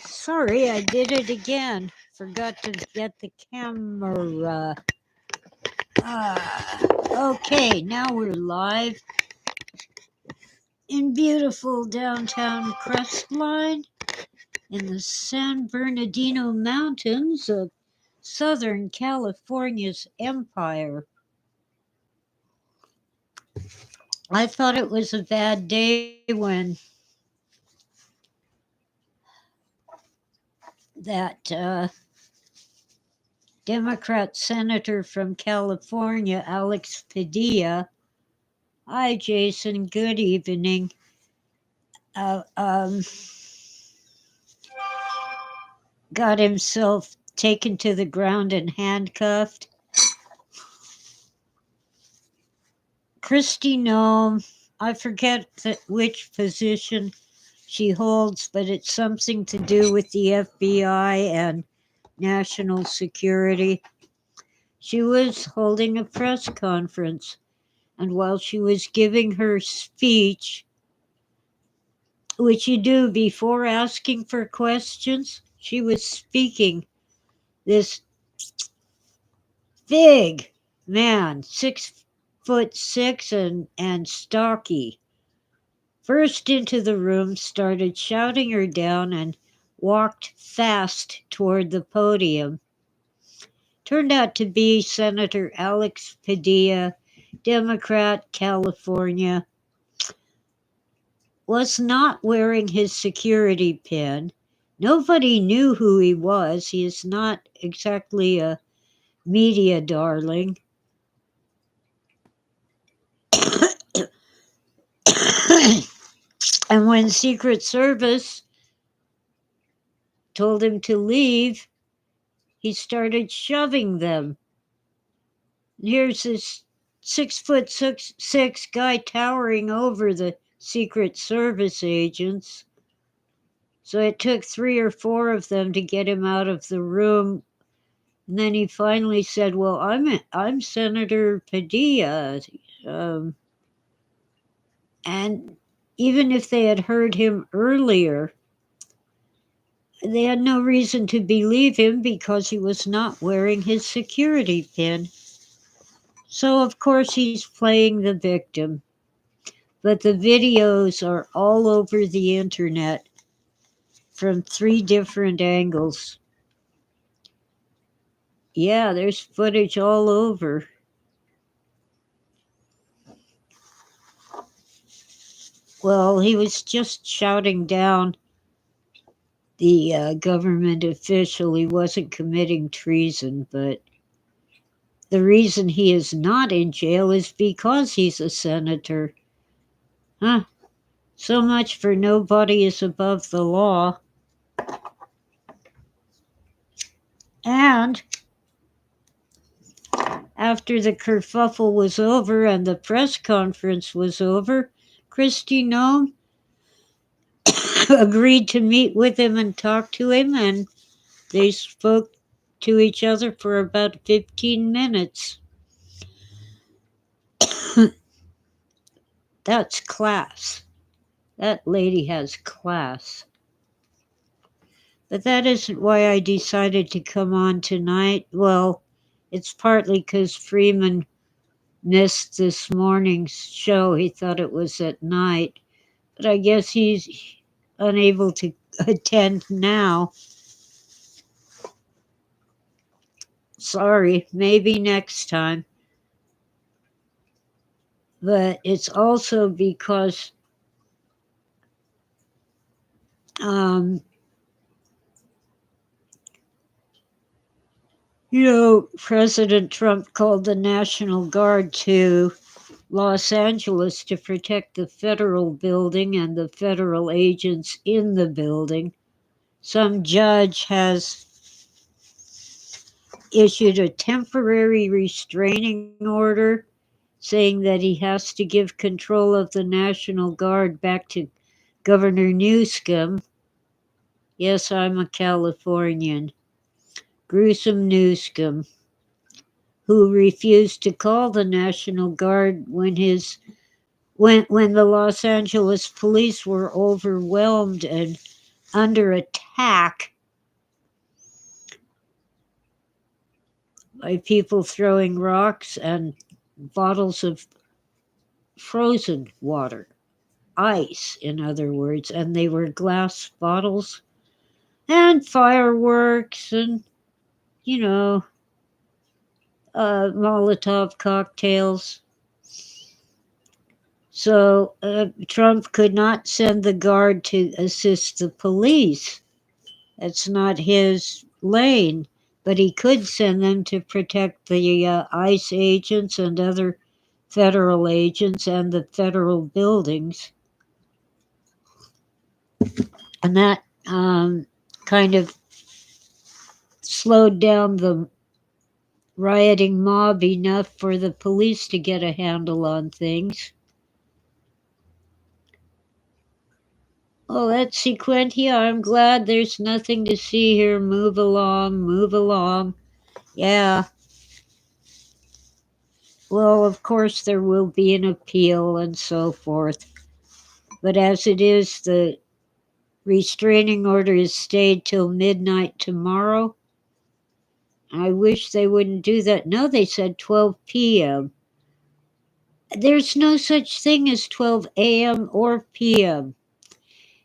Sorry, I did it again. Forgot to get the camera. Okay, now we're live in beautiful downtown Crestline in the San Bernardino Mountains of Southern California's Empire. I thought it was a bad day when that Democrat senator from California, Alex Padilla. Hi, Jason. Good evening. Uh, um, got himself taken to the ground and handcuffed. Kristi Noem, I forget which position she holds, but it's something to do with the FBI and national security. She was holding a press conference, and while she was giving her speech, which you do before asking for questions, she was speaking. This big man, 6'6" and stocky, burst into the room, started shouting her down, and walked fast toward the podium. Turned out to be Senator Alex Padilla, Democrat, California. Was not wearing his security pin. Nobody knew who he was. He is not exactly a media darling. And when Secret Service told him to leave, he started shoving them. Here's this 6'6" guy towering over the Secret Service agents. So it took 3 or 4 of them to get him out of the room. And then he finally said, "Well, I'm Senator Padilla." And even if they had heard him earlier, they had no reason to believe him because he was not wearing his security pin. So, of course, he's playing the victim. But the videos are all over the internet from 3 different angles. Yeah, there's footage all over. Well, he was just shouting down the government official. He wasn't committing treason, but the reason he is not in jail is because he's a senator. Huh? So much for nobody is above the law. And after the kerfuffle was over and the press conference was over, Kristi Noem agreed to meet with him and talk to him, and they spoke to each other for about 15 minutes. That's class. That lady has class. But that isn't why I decided to come on tonight. Well, it's partly because Freeman missed this morning's show. He thought it was at night. But I guess he's unable to attend now. Sorry, maybe next time. But it's also because President Trump called the National Guard to Los Angeles to protect the federal building and the federal agents in the building. Some judge has issued a temporary restraining order saying that he has to give control of the National Guard back to Governor Newsom. Yes, I'm a Californian. Gruesome Newsom, who refused to call the National Guard when his when the Los Angeles police were overwhelmed and under attack by people throwing rocks and bottles of frozen water, ice, in other words, and they were glass bottles, and fireworks, and, you know, Molotov cocktails. So Trump could not send the guard to assist the police. That's not his lane. But he could send them to protect the ICE agents and other federal agents and the federal buildings. And that kind of slowed down the rioting mob enough for the police to get a handle on things. Oh, that's Sequentia. I'm glad there's nothing to see here. Move along, move along. Yeah. Well, of course, there will be an appeal and so forth. But as it is, the restraining order is stayed till midnight tomorrow. I wish they wouldn't do that. No, they said 12 p.m. There's no such thing as 12 a.m. or p.m.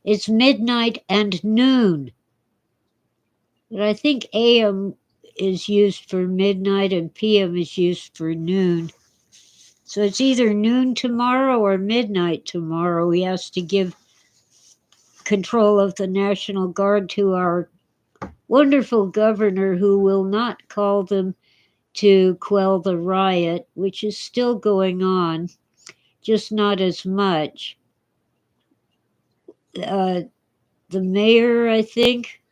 It's midnight and noon. But I think a.m. is used for midnight and p.m. is used for noon. So it's either noon tomorrow or midnight tomorrow. He has to give control of the National Guard to our wonderful governor, who will not call them to quell the riot, which is still going on, just not as much. The mayor, I think,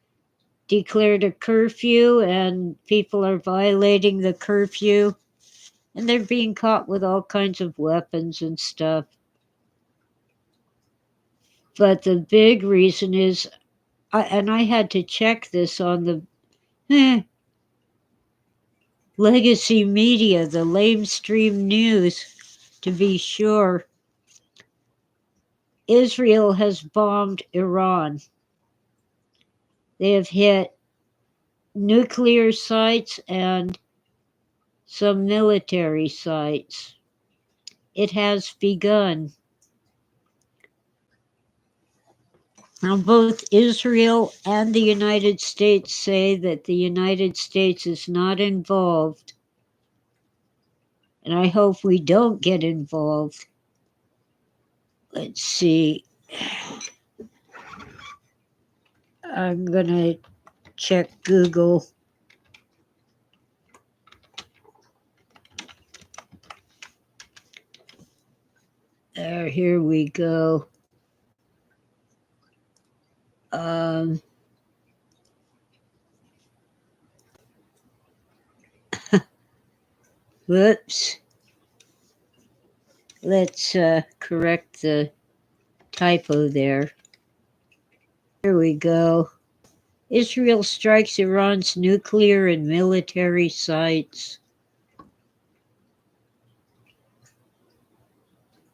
declared a curfew, and people are violating the curfew, and they're being caught with all kinds of weapons and stuff. But the big reason is, and I had to check this on the legacy media, the lamestream news, to be sure. Israel has bombed Iran. They have hit nuclear sites and some military sites. It has begun. Now, both Israel and the United States say that the United States is not involved. And I hope we don't get involved. Let's see. I'm going to check Google. There, here we go. Whoops. Let's correct the typo there. Here we go. Israel strikes Iran's nuclear and military sites.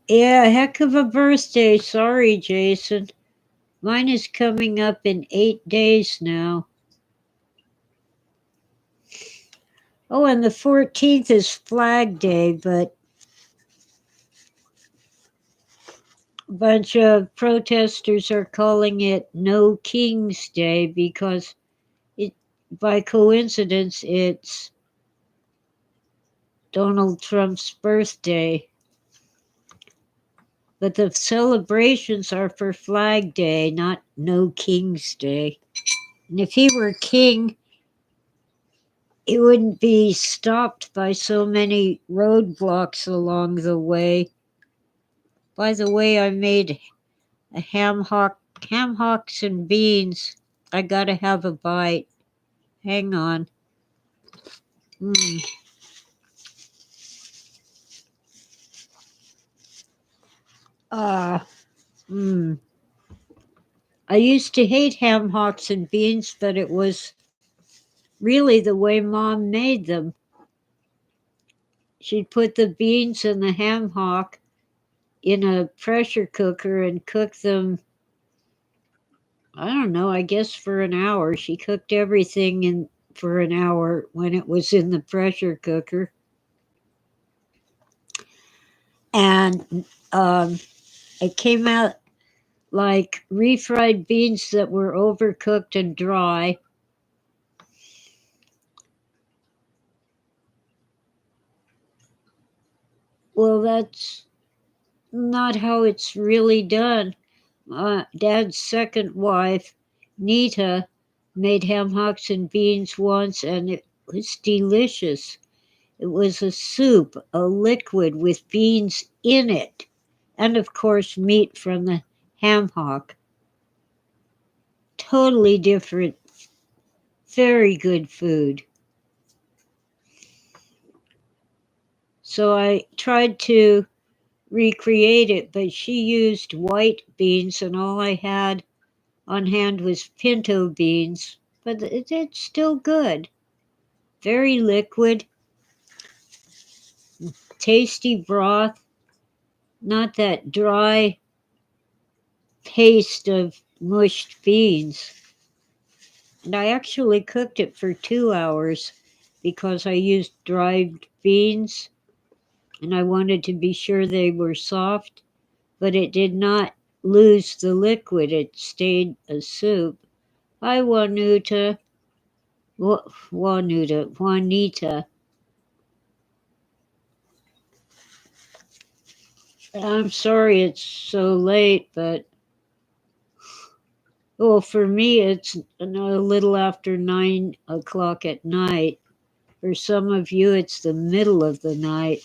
Yeah, heck of a birthday. Sorry, Jason. Mine is coming up in 8 days now. Oh, and the 14th is Flag Day, but a bunch of protesters are calling it No King's Day because by coincidence, it's Donald Trump's birthday. But the celebrations are for Flag Day, not No King's Day. And if he were king, he wouldn't be stopped by so many roadblocks along the way. By the way, I made a ham hocks and beans. I gotta have a bite. Hang on. I used to hate ham hocks and beans, but it was really the way Mom made them. She'd put the beans in the ham hock in a pressure cooker and cook them, I don't know, I guess for an hour. She cooked everything in for an hour when it was in the pressure cooker. And it came out like refried beans that were overcooked and dry. Well, that's not how it's really done. Dad's second wife, Nita, made ham hocks and beans once, and it was delicious. It was a soup, a liquid with beans in it, and of course, meat from the ham hock. Totally different, very good food. So I tried to recreate it, but she used white beans, and all I had on hand was pinto beans, but it's still good. Very liquid, tasty broth, not that dry paste of mushed beans. And I actually cooked it for 2 hours because I used dried beans and I wanted to be sure they were soft, but it did not lose the liquid. It stayed a soup. Hi, Juanita. Juanita. I'm sorry it's so late, but well, for me, it's a little after 9 o'clock at night. For some of you, it's the middle of the night.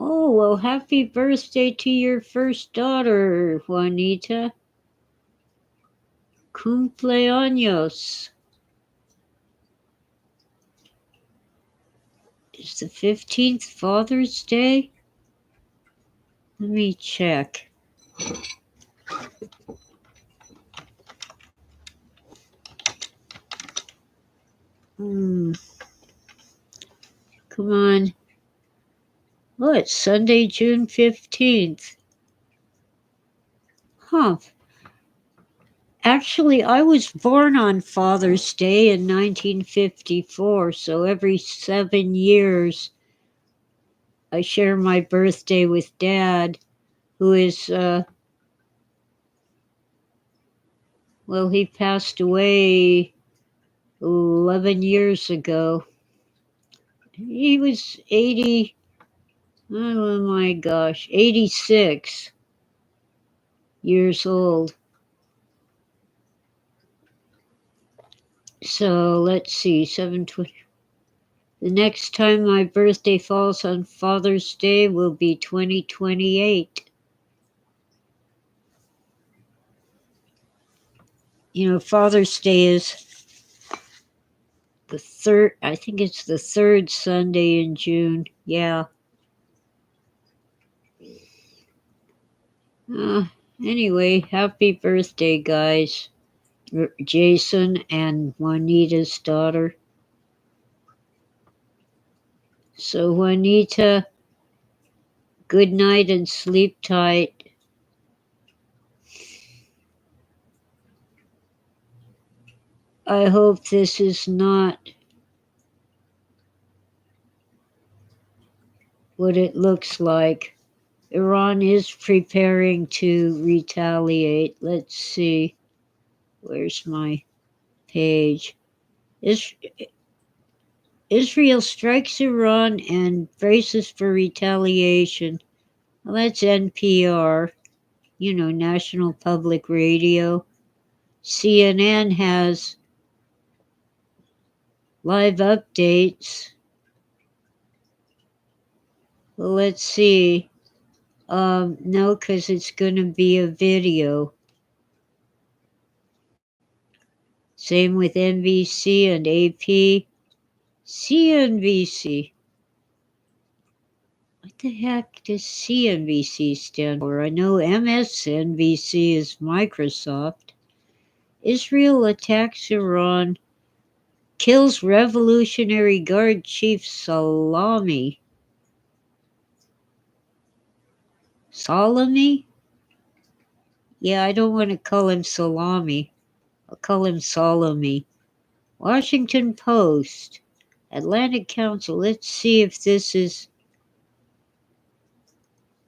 Oh, well, happy birthday to your first daughter, Juanita. Cumpleaños. Is the 15th Father's Day? Let me check. Come on. Oh, it's Sunday, June 15th. Huh. Actually, I was born on Father's Day in 1954, so every 7 years I share my birthday with Dad, who is, well, he passed away 11 years ago. He was 80, oh my gosh, 86 years old. So let's see, 720. The next time my birthday falls on Father's Day will be 2028. You know, Father's Day is the third, I think it's the third Sunday in June. Yeah. Anyway, happy birthday, guys. Jason and Juanita's daughter. So, Juanita, good night and sleep tight. I hope this is not what it looks like. Iran is preparing to retaliate. Let's see. Where's my page? Israel strikes Iran and braces for retaliation. Well, that's NPR, you know, National Public Radio. CNN has live updates. Well, let's see. No, because it's going to be a video. Same with NBC and AP. CNBC. What the heck does CNBC stand for? I know MSNBC is Microsoft. Israel attacks Iran kills Revolutionary Guard Chief Salami. Salami? Yeah, I don't want to call him Salami. I'll call him Salami. Washington Post. Atlantic Council. Let's see if this is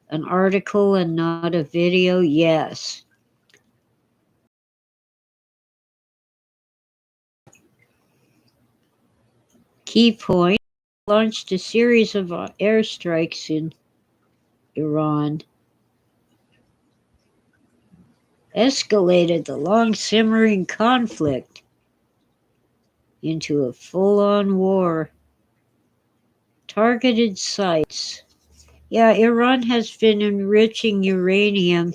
an article and not a video. Yes. Key point. Launched a series of airstrikes in Iran. Escalated the long simmering conflict into a full-on war. Targeted sites. Yeah, Iran has been enriching uranium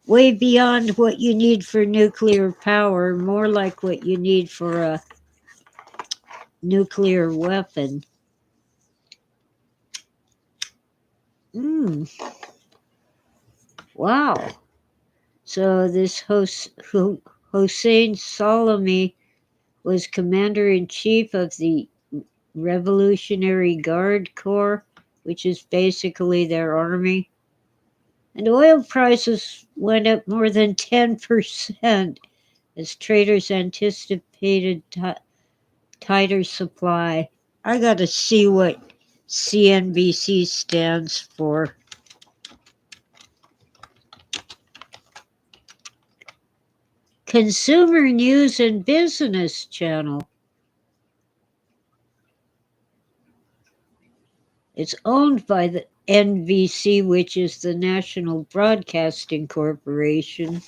way beyond what you need for nuclear power, more like what you need for a nuclear weapon. Wow. So this Hossein Salami was commander-in-chief of the Revolutionary Guard Corps, which is basically their army. And oil prices went up more than 10% as traders anticipated tighter supply. I got to see what CNBC stands for. Consumer News and Business Channel. It's owned by the NBC, which is the National Broadcasting Corporation.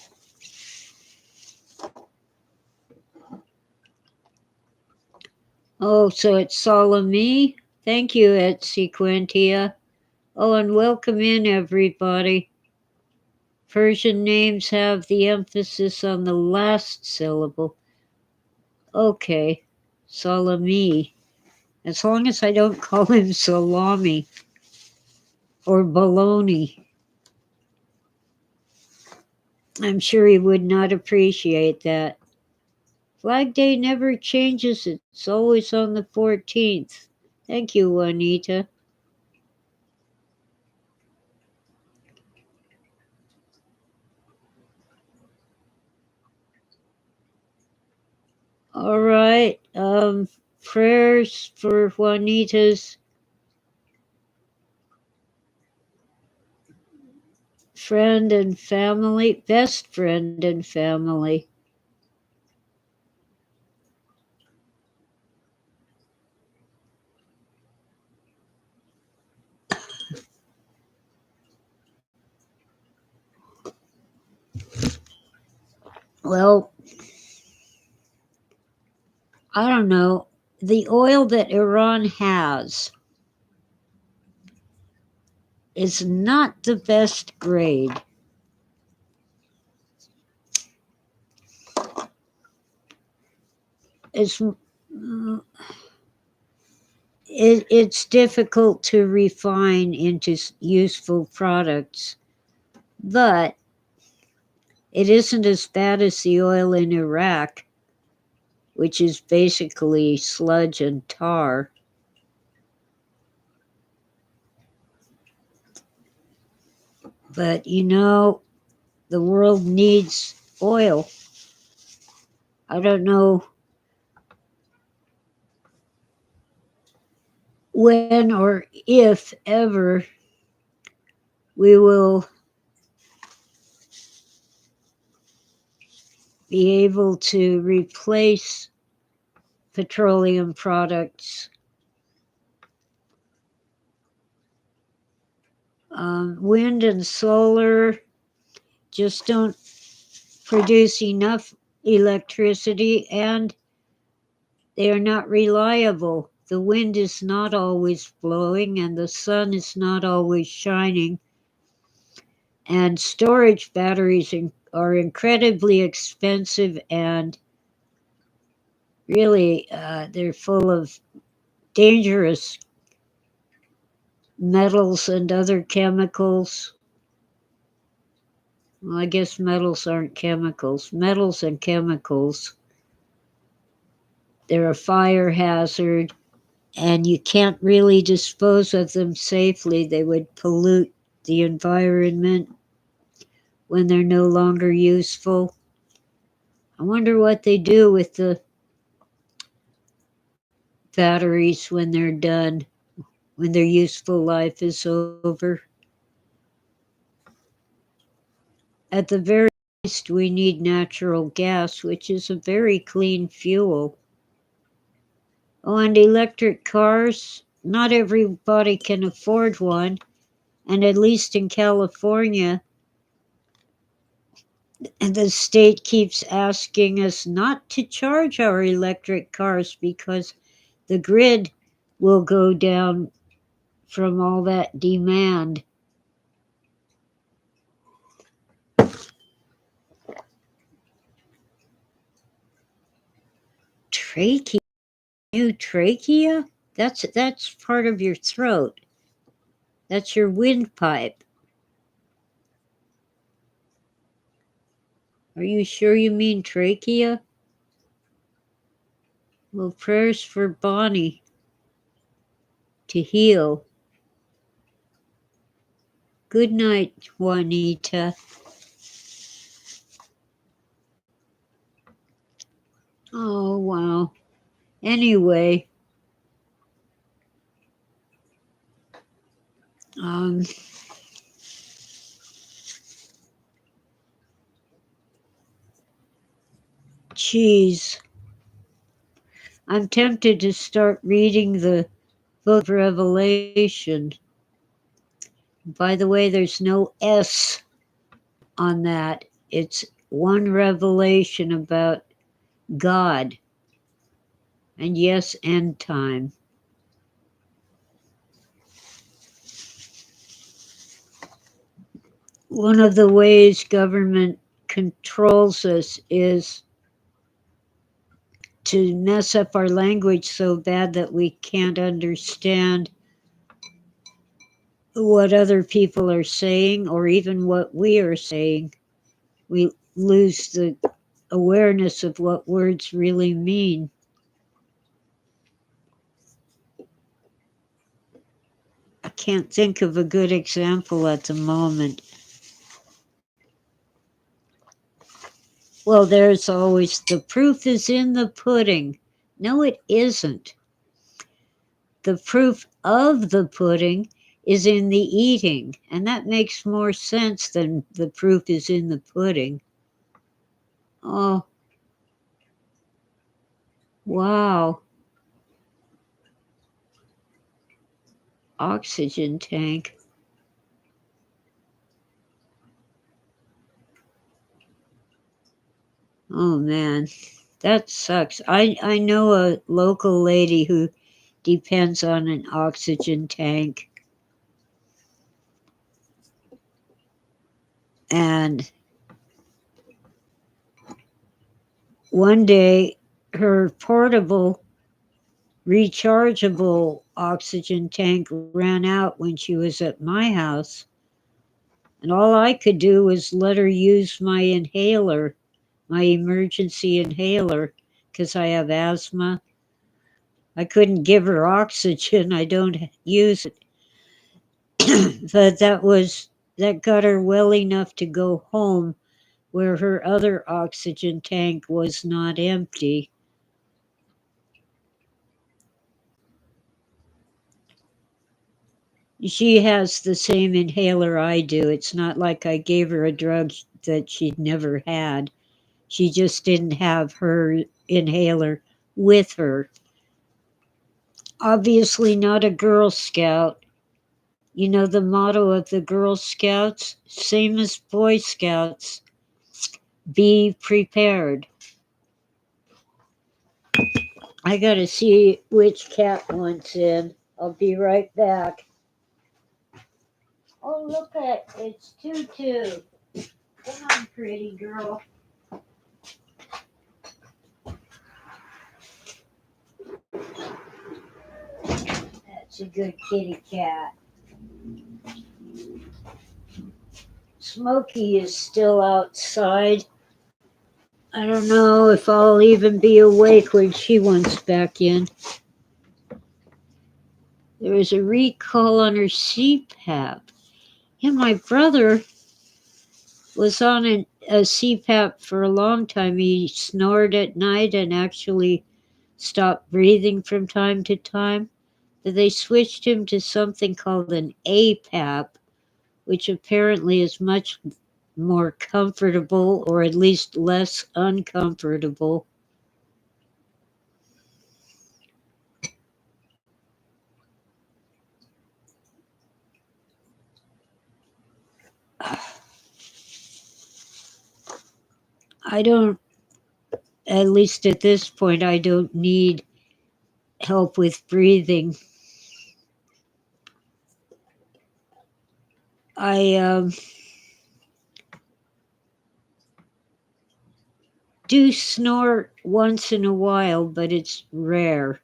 Oh, so it's Salami. Thank you, at Sequentia. Oh, and welcome in, everybody. Persian names have the emphasis on the last syllable. Okay, Salami. As long as I don't call him salami or bologna. I'm sure he would not appreciate that. Flag Day never changes. It's always on the 14th. Thank you, Juanita. All right. Prayers for Juanita's friend and family, best friend and family. Well, I don't know. The oil that Iran has is not the best grade. It's difficult to refine into useful products, but it isn't as bad as the oil in Iraq, which is basically sludge and tar. But the world needs oil. I don't know when or if ever we will be able to replace petroleum products. Wind and solar just don't produce enough electricity, and they are not reliable. The wind is not always blowing, and the sun is not always shining. And storage batteries are incredibly expensive, and really they're full of dangerous metals and other chemicals. Well, I guess metals aren't chemicals. Metals and chemicals. they're a fire hazard, and you can't really dispose of them safely. They would pollute the environment when they're no longer useful. I wonder what they do with the batteries when they're done, when their useful life is over. At the very least, we need natural gas, which is a very clean fuel. Oh, and electric cars, not everybody can afford one. And at least in California, the state keeps asking us not to charge our electric cars because the grid will go down from all that demand. Trachea? New trachea? That's part of your throat. That's your windpipe. Are you sure you mean trachea? Well, prayers for Bonnie to heal. Good night, Juanita. Oh, wow. Anyway, um, geez. I'm tempted to start reading the book of Revelation. By the way, there's no S on that. It's one revelation about God. And yes, end time. One of the ways government controls us is to mess up our language so bad that we can't understand what other people are saying or even what we are saying. We lose the awareness of what words really mean. I can't think of a good example at the moment. Well, there's always the proof is in the pudding. No, it isn't. The proof of the pudding is in the eating, and that makes more sense than the proof is in the pudding. Oh, wow. Oxygen tank. Oh man, that sucks. I know a local lady who depends on an oxygen tank. And one day her portable rechargeable oxygen tank ran out when she was at my house. And all I could do was let her use my inhaler, my emergency inhaler, because I have asthma. I couldn't give her oxygen. I don't use it. But that got her well enough to go home where her other oxygen tank was not empty. She has the same inhaler I do. It's not like I gave her a drug that she'd never had. She just didn't have her inhaler with her. Obviously, not a Girl Scout. You know the motto of the Girl Scouts? Same as Boy Scouts: be prepared. I gotta see which cat wants in. I'll be right back. Oh, look at it's Tutu. Come on, pretty girl. That's a good kitty cat. Smokey is still outside. I don't know if I'll even be awake when she wants back in. There was a recall on her CPAP. Yeah, my brother was on a CPAP for a long time. He snored at night and actually stopped breathing from time to time. But they switched him to something called an APAP, which apparently is much more comfortable, or at least less uncomfortable. I don't, at least at this point, I don't need help with breathing. I do snore once in a while, but it's rare.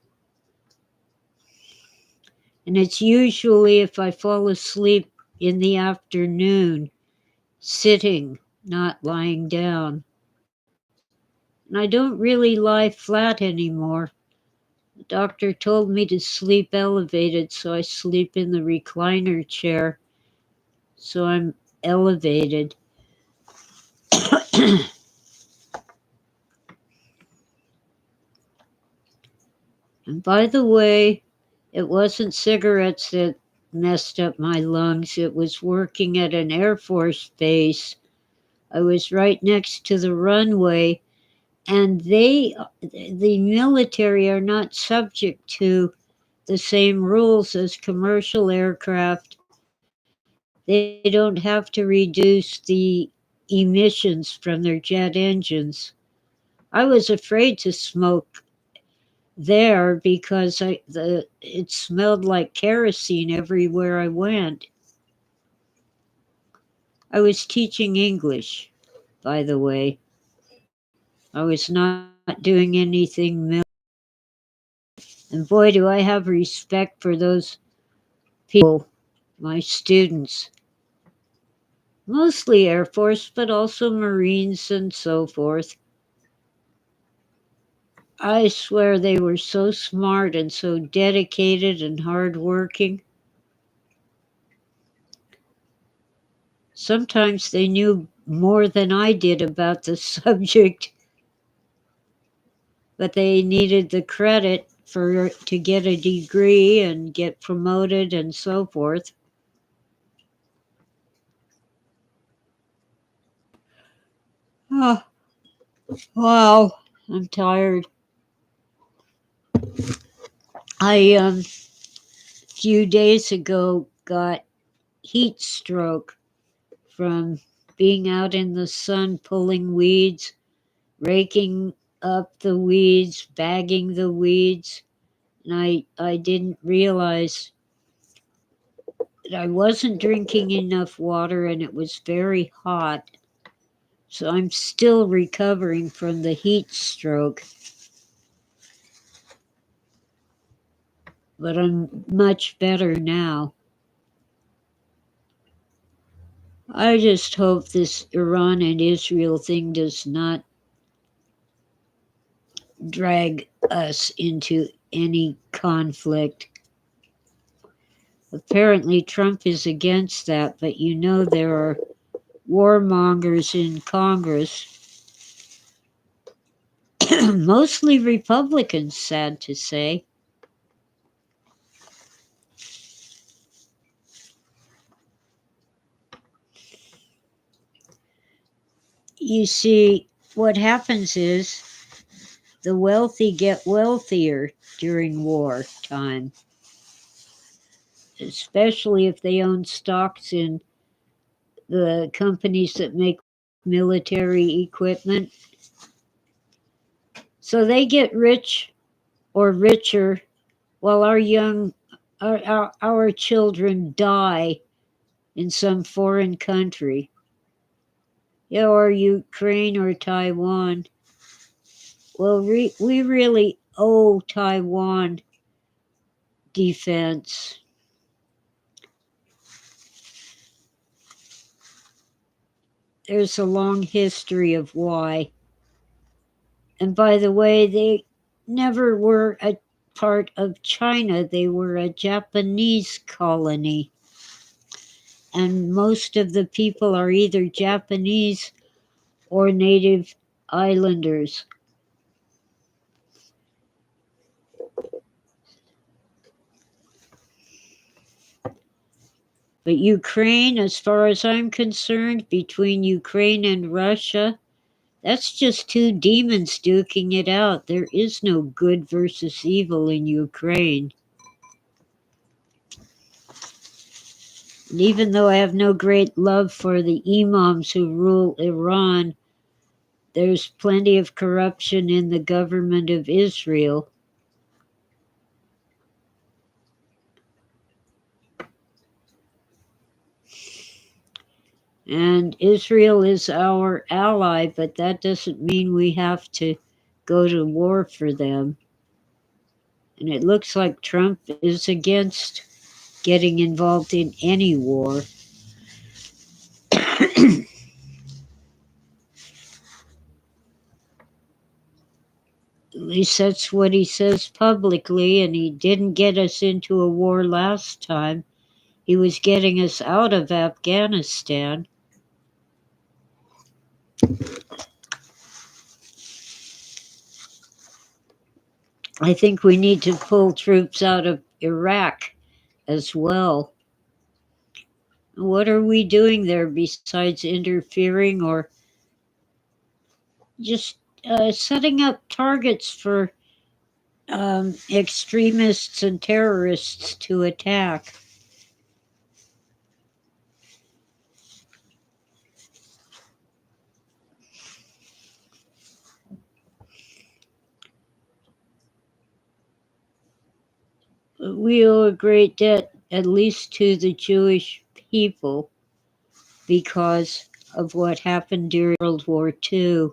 And it's usually if I fall asleep in the afternoon, sitting, not lying down. And I don't really lie flat anymore. The doctor told me to sleep elevated, so I sleep in the recliner chair. So I'm elevated. And by the way, it wasn't cigarettes that messed up my lungs. It was working at an Air Force base. I was right next to the runway, and the military are not subject to the same rules as commercial aircraft. They don't have to reduce the emissions from their jet engines. I was afraid to smoke there because it smelled like kerosene everywhere I went. I was teaching English, by the way. I was not doing anything and boy, do I have respect for those people, my students. Mostly Air Force, but also Marines and so forth. I swear they were so smart and so dedicated and hardworking. Sometimes they knew more than I did about the subject, but they needed the credit to get a degree and get promoted and so forth. Oh, wow, I'm tired. I few days ago got heat stroke from being out in the sun pulling weeds, raking up the weeds, bagging the weeds. And I didn't realize that I wasn't drinking enough water and it was very hot. So I'm still recovering from the heat stroke, but I'm much better now. I just hope this Iran and Israel thing does not drag us into any conflict. Apparently, Trump is against that, but you know there are warmongers in Congress, mostly Republicans, sad to say. You see, what happens is the wealthy get wealthier during war time, especially if they own stocks in the companies that make military equipment. So they get rich or richer while our children die in some foreign country. Yeah, or Ukraine or Taiwan. Well, we really owe Taiwan defense. There's a long history of why. And by the way, they never were a part of China. They were a Japanese colony. And most of the people are either Japanese or native islanders. But Ukraine, as far as I'm concerned, between Ukraine and Russia, that's just two demons duking it out. There is no good versus evil in Ukraine. And even though I have no great love for the imams who rule Iran, there's plenty of corruption in the government of Israel. And Israel is our ally, but that doesn't mean we have to go to war for them. And it looks like Trump is against getting involved in any war. At least that's what he says publicly, and he didn't get us into a war last time. He was getting us out of Afghanistan. I think we need to pull troops out of Iraq as well. What are we doing there besides interfering or just setting up targets for extremists and terrorists to attack? We owe a great debt, at least to the Jewish people, because of what happened during World War II.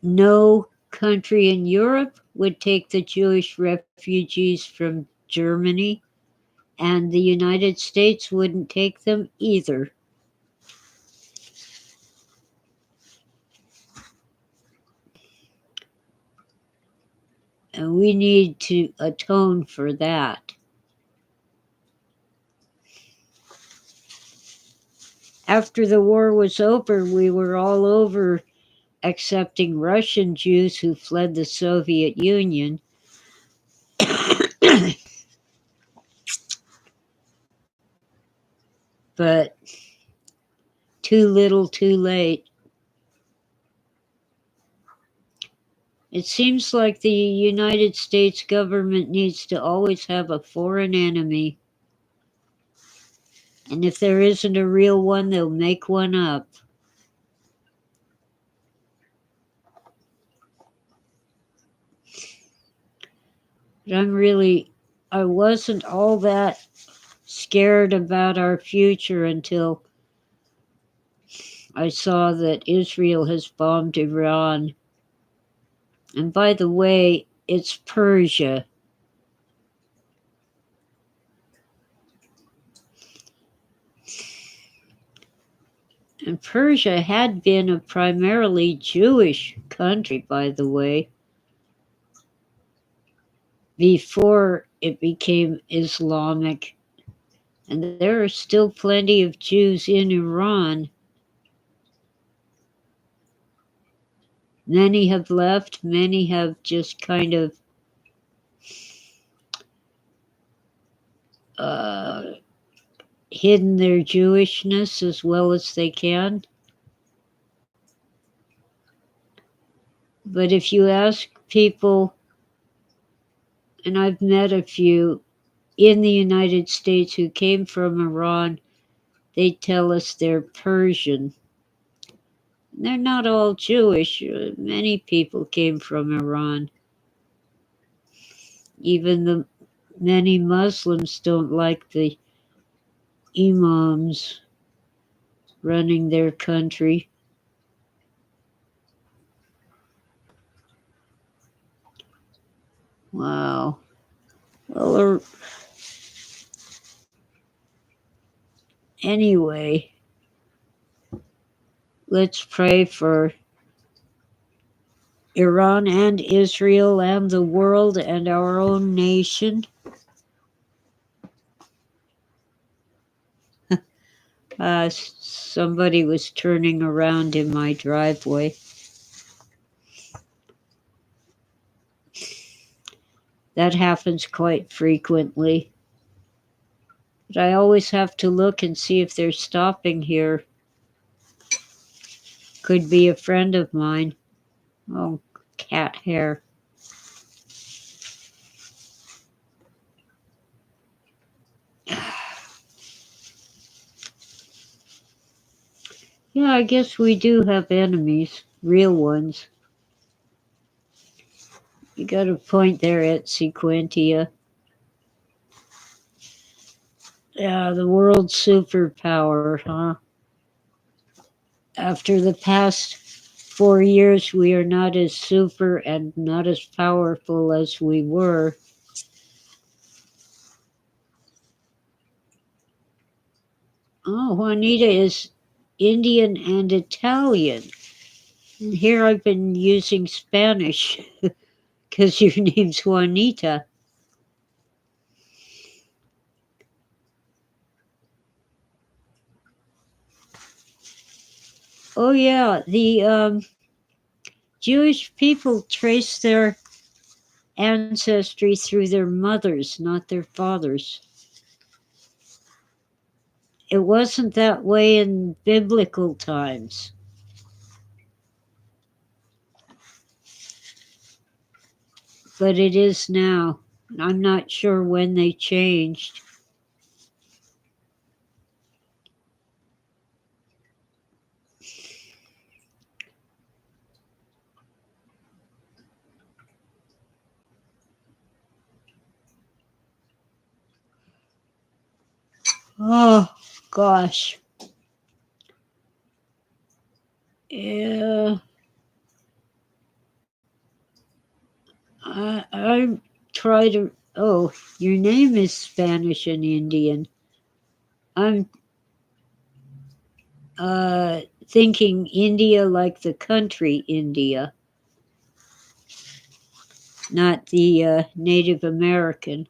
No country in Europe would take the Jewish refugees from Germany, and the United States wouldn't take them either. And we need to atone for that. After the war was over, we were all over accepting Russian Jews who fled the Soviet Union. But too little, too late. It seems like the United States government needs to always have a foreign enemy. And if there isn't a real one, they'll make one up. But I wasn't all that scared about our future until I saw that Israel has bombed Iran. And by the way, it's Persia. And Persia had been a primarily Jewish country, by the way, before it became Islamic. And there are still plenty of Jews in Iran. Many have left, many have just kind of hidden their Jewishness as well as they can. But if you ask people, and I've met a few in the United States who came from Iran, they tell us they're Persian. They're not all Jewish. Many people came from Iran. Even the many Muslims don't like the imams running their country. Wow. Well, anyway, Let's pray for Iran and Israel and the world and our own nation. Somebody was turning around in my driveway. That happens quite frequently. But I always have to look and see if they're stopping here. Could be a friend of mine. Oh, cat hair. Yeah, I guess we do have enemies, real ones. You got a point there at Sequentia. Yeah, the world superpower, huh? After the past 4 years, we are not as super and not as powerful as we were. Oh, Juanita is Indian and Italian. And here I've been using Spanish because your name's Juanita. Oh, yeah, the Jewish people trace their ancestry through their mothers, not their fathers. It wasn't that way in biblical times. But it is now. I'm not sure when they changed. Oh, gosh. Yeah. I try to. Oh, your name is Spanish and Indian. I'm thinking India like the country India, not the Native American.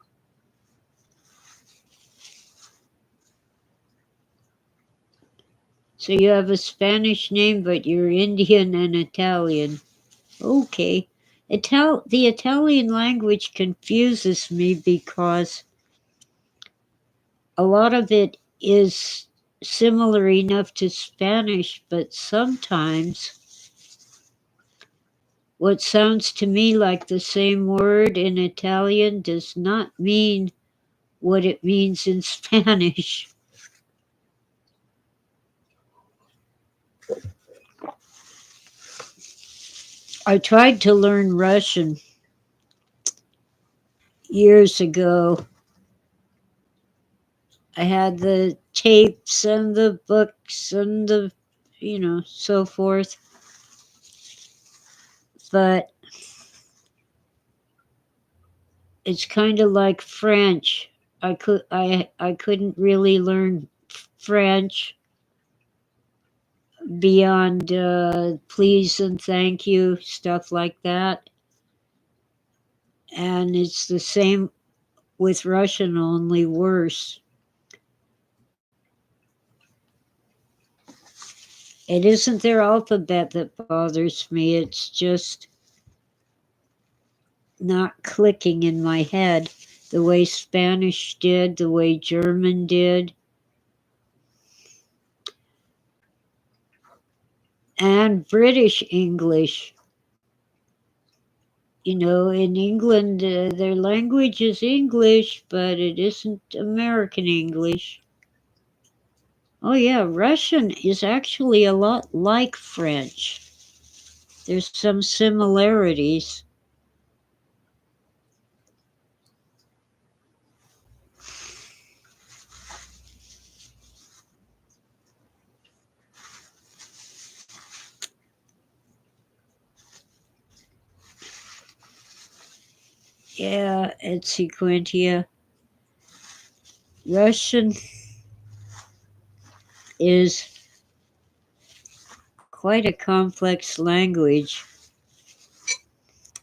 So you have a Spanish name, but you're Indian and Italian. Okay. The Italian language confuses me because a lot of it is similar enough to Spanish, but sometimes what sounds to me like the same word in Italian does not mean what it means in Spanish. I tried to learn Russian years ago. I had the tapes and the books and so forth. But it's kind of like French. I couldn't really learn French beyond please and thank you, stuff like that. And it's the same with Russian, only worse. It isn't their alphabet that bothers me, it's just not clicking in my head the way Spanish did, the way German did. And British English. In England, their language is English, but it isn't American English. Oh, yeah, Russian is actually a lot like French. There's some similarities. Yeah, at Sequentia. Russian is quite a complex language.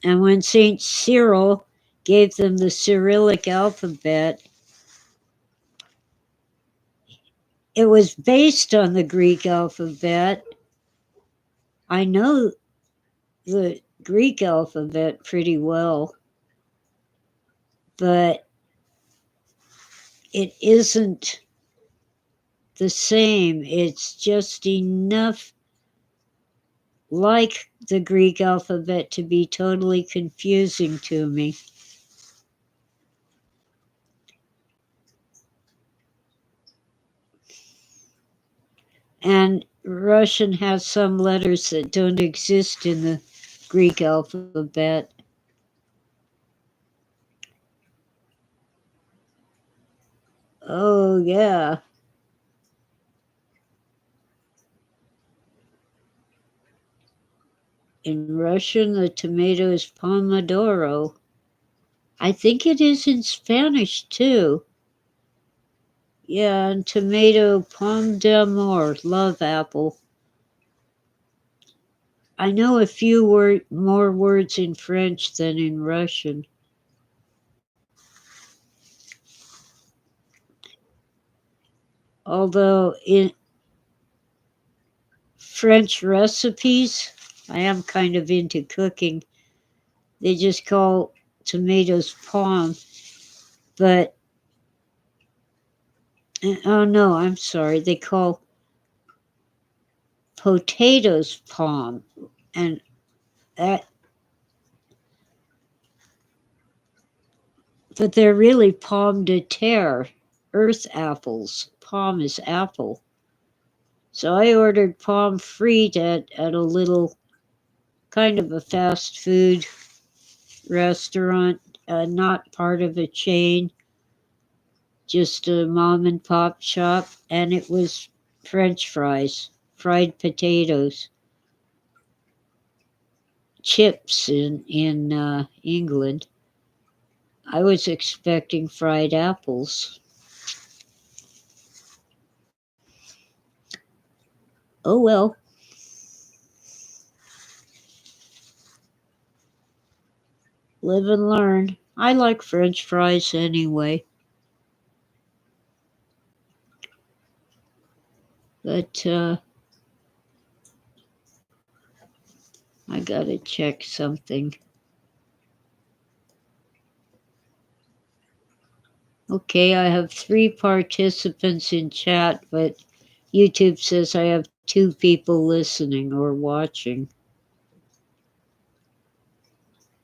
And when St. Cyril gave them the Cyrillic alphabet, it was based on the Greek alphabet. I know the Greek alphabet pretty well, but it isn't the same. It's just enough like the Greek alphabet to be totally confusing to me. And Russian has some letters that don't exist in the Greek alphabet. Oh, yeah. In Russian, the tomato is pomodoro. I think it is in Spanish too. Yeah, and tomato, pomme d'amour, love apple. I know a few more words in French than in Russian. Although in French recipes, I am kind of into cooking. They just call tomatoes pomme, but oh no, I'm sorry. They call potatoes pomme, and that, but they're really pomme de terre, earth apples. Pomme is apple. So I ordered pomme frite at a little kind of a fast food restaurant, not part of a chain, just a mom and pop shop, and it was French fries, fried potatoes, chips in England. I was expecting fried apples. Oh well. Live and learn. I like French fries anyway. But I gotta check something. Okay, I have 3 participants in chat, but YouTube says I have 2 people listening or watching.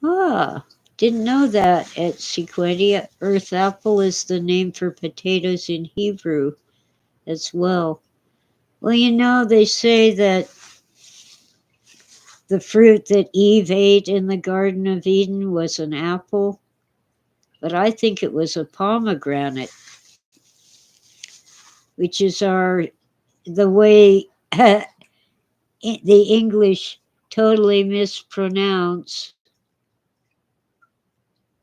Ah, didn't know that at Sequentia. Earth apple is the name for potatoes in Hebrew as well. Well, you know, they say that the fruit that Eve ate in the Garden of Eden was an apple, but I think it was a pomegranate, which is the way the English totally mispronounce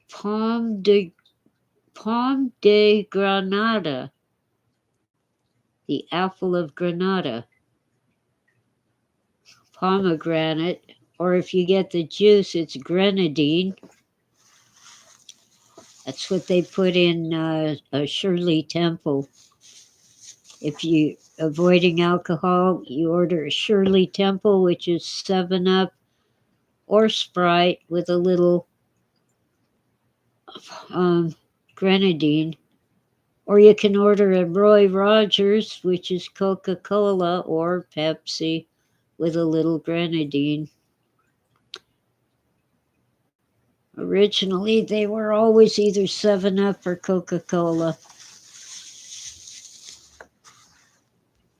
pomme de Granada, the apple of Granada. Pomegranate, or if you get the juice, it's grenadine. That's what they put in a Shirley Temple. If you avoiding alcohol, you order a Shirley Temple, which is 7-Up or Sprite with a little grenadine. Or you can order a Roy Rogers, which is Coca-Cola or Pepsi with a little grenadine. Originally, they were always either 7-Up or Coca-Cola.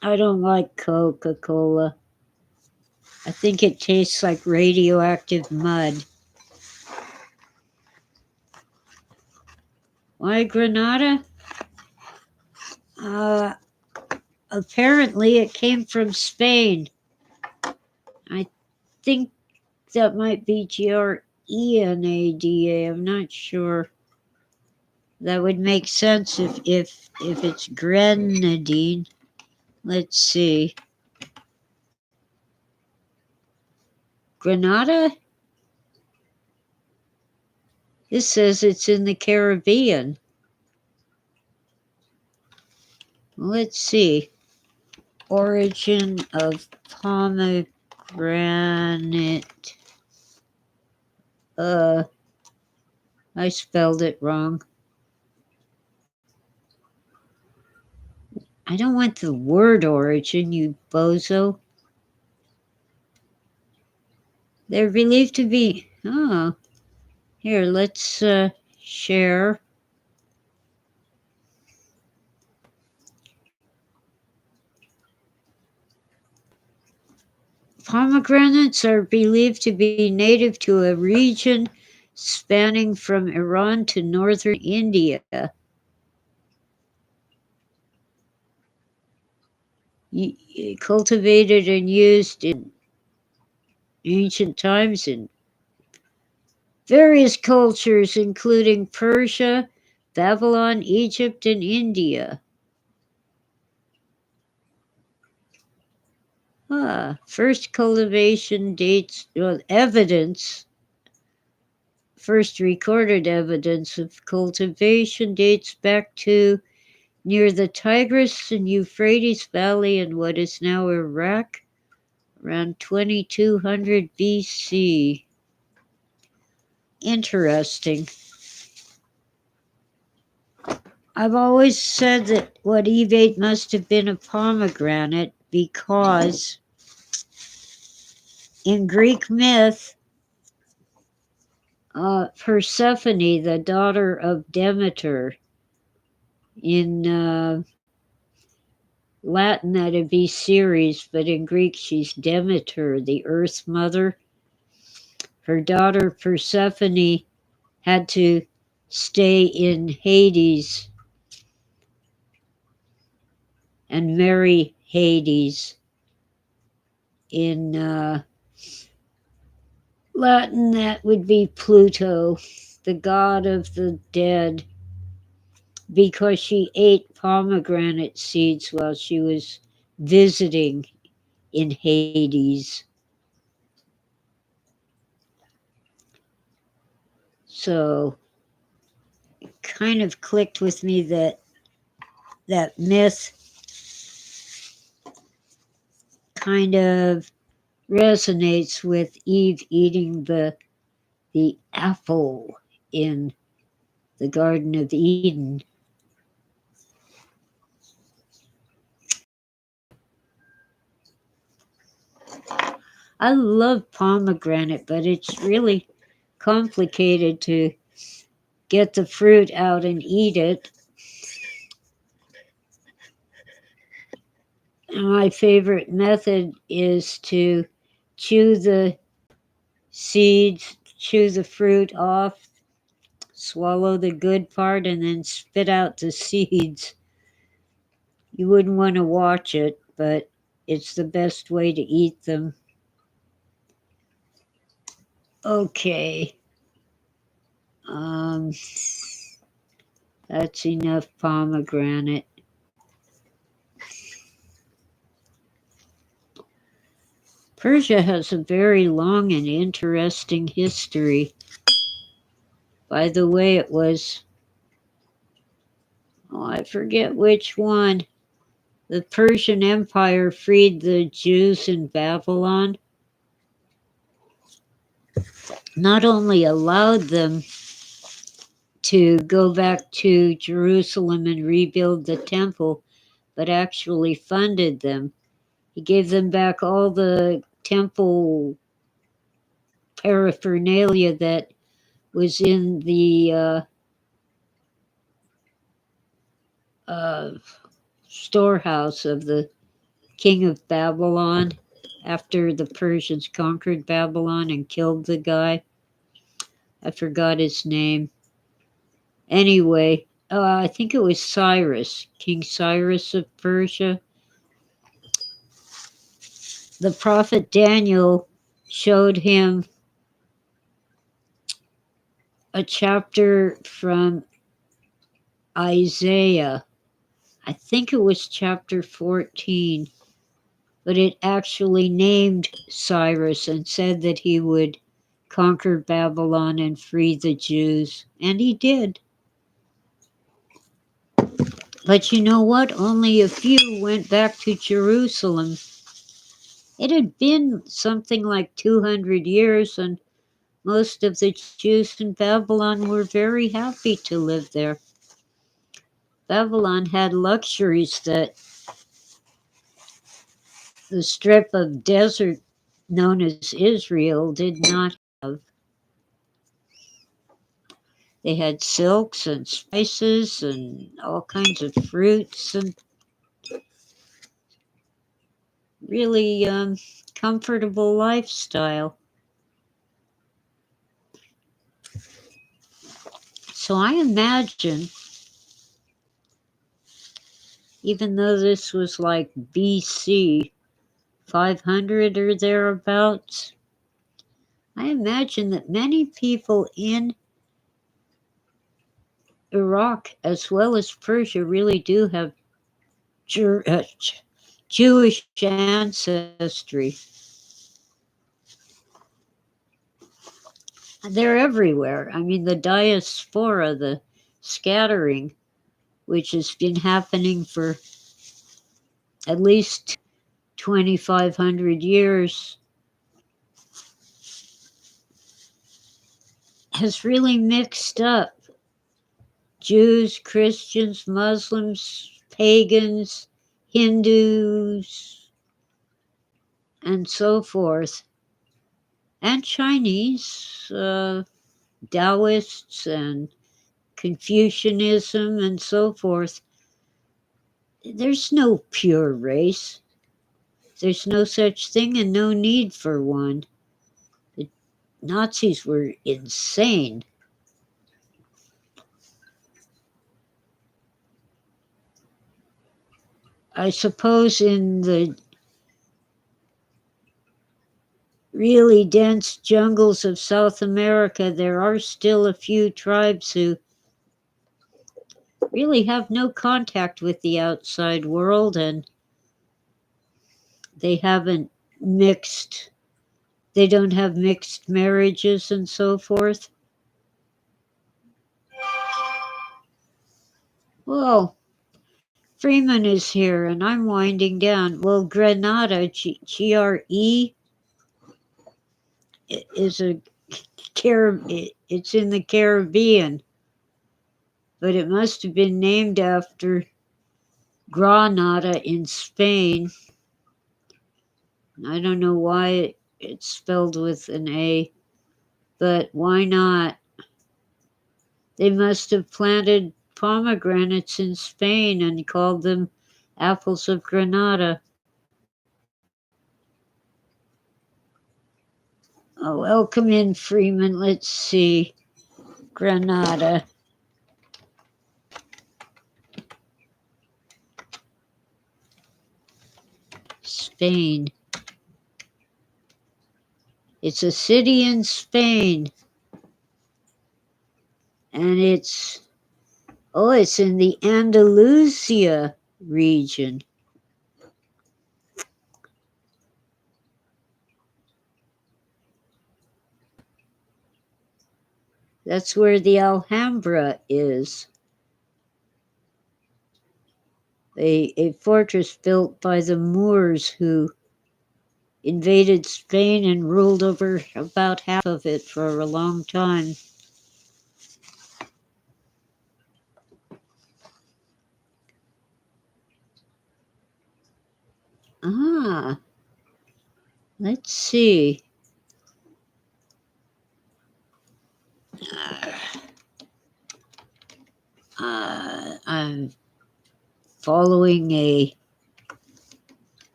I don't like Coca-Cola. I think it tastes like radioactive mud. Why Granada? Apparently it came from Spain. I think that might be Grenada. I'm not sure. That would make sense if it's grenadine. Let's see. Grenada? This says it's in the Caribbean. Let's see. Origin of pomegranate. I spelled it wrong. I don't want the word origin, you bozo. They're believed to be, oh, here, let's share. Pomegranates are believed to be native to a region spanning from Iran to northern India. Cultivated and used in ancient times in various cultures, including Persia, Babylon, Egypt, and India. First cultivation dates, evidence, first recorded evidence of cultivation dates back to near the Tigris and Euphrates Valley in what is now Iraq, around 2200 BC. Interesting. I've always said that what Eve ate must have been a pomegranate because in Greek myth, Persephone, the daughter of Demeter, in Latin that'd be Ceres, but in Greek she's Demeter, the earth mother. Her daughter Persephone had to stay in Hades and marry Hades. In Latin, that would be Pluto, the god of the dead, because she ate pomegranate seeds while she was visiting in Hades. So it kind of clicked with me that myth kind of resonates with Eve eating the apple in the Garden of Eden. I love pomegranate, but it's really complicated to get the fruit out and eat it. And my favorite method is to chew the seeds, chew the fruit off, swallow the good part, and then spit out the seeds. You wouldn't want to watch it, but it's the best way to eat them. Okay. That's enough pomegranate. Persia has a very long and interesting history. By the way, it was, I forget which one. The Persian Empire freed the Jews in Babylon. Not only allowed them to go back to Jerusalem and rebuild the temple, but actually funded them. He gave them back all the temple paraphernalia that was in the storehouse of the king of Babylon after the Persians conquered Babylon and killed the guy. I forgot his name. Anyway, I think it was Cyrus, King Cyrus of Persia. The prophet Daniel showed him a chapter from Isaiah. I think it was chapter 14, but it actually named Cyrus and said that he would conquer Babylon and free the Jews. And he did. But you know what? Only a few went back to Jerusalem. It had been something like 200 years, and most of the Jews in Babylon were very happy to live there. Babylon had luxuries that the strip of desert known as Israel did not have. They had silks and spices and all kinds of fruits and really comfortable lifestyle. So I imagine, even though this was like BC 500 or thereabouts, I imagine that many people in Iraq as well as Persia really do have Jewish ancestry. They're everywhere. I mean, the diaspora, the scattering, which has been happening for at least 2,500 years, has really mixed up Jews, Christians, Muslims, pagans, Hindus, and so forth, and Chinese, Taoists, and Confucianism, and so forth. There's no pure race. There's no such thing and no need for one. The Nazis were insane. I suppose in the really dense jungles of South America, there are still a few tribes who really have no contact with the outside world, and they haven't mixed, they don't have mixed marriages and so forth. Well, Freeman is here, and I'm winding down. Well, Grenada, GRE, is it's in the Caribbean, but it must have been named after Granada in Spain. I don't know why it's spelled with an A, but why not? They must have planted pomegranates in Spain and called them apples of Granada. Oh, welcome in, Freeman. Let's see. Granada. Spain. It's a city in Spain. And it's in the Andalusia region. That's where the Alhambra is. A fortress built by the Moors who invaded Spain and ruled over about half of it for a long time. Ah, let's see. I'm following a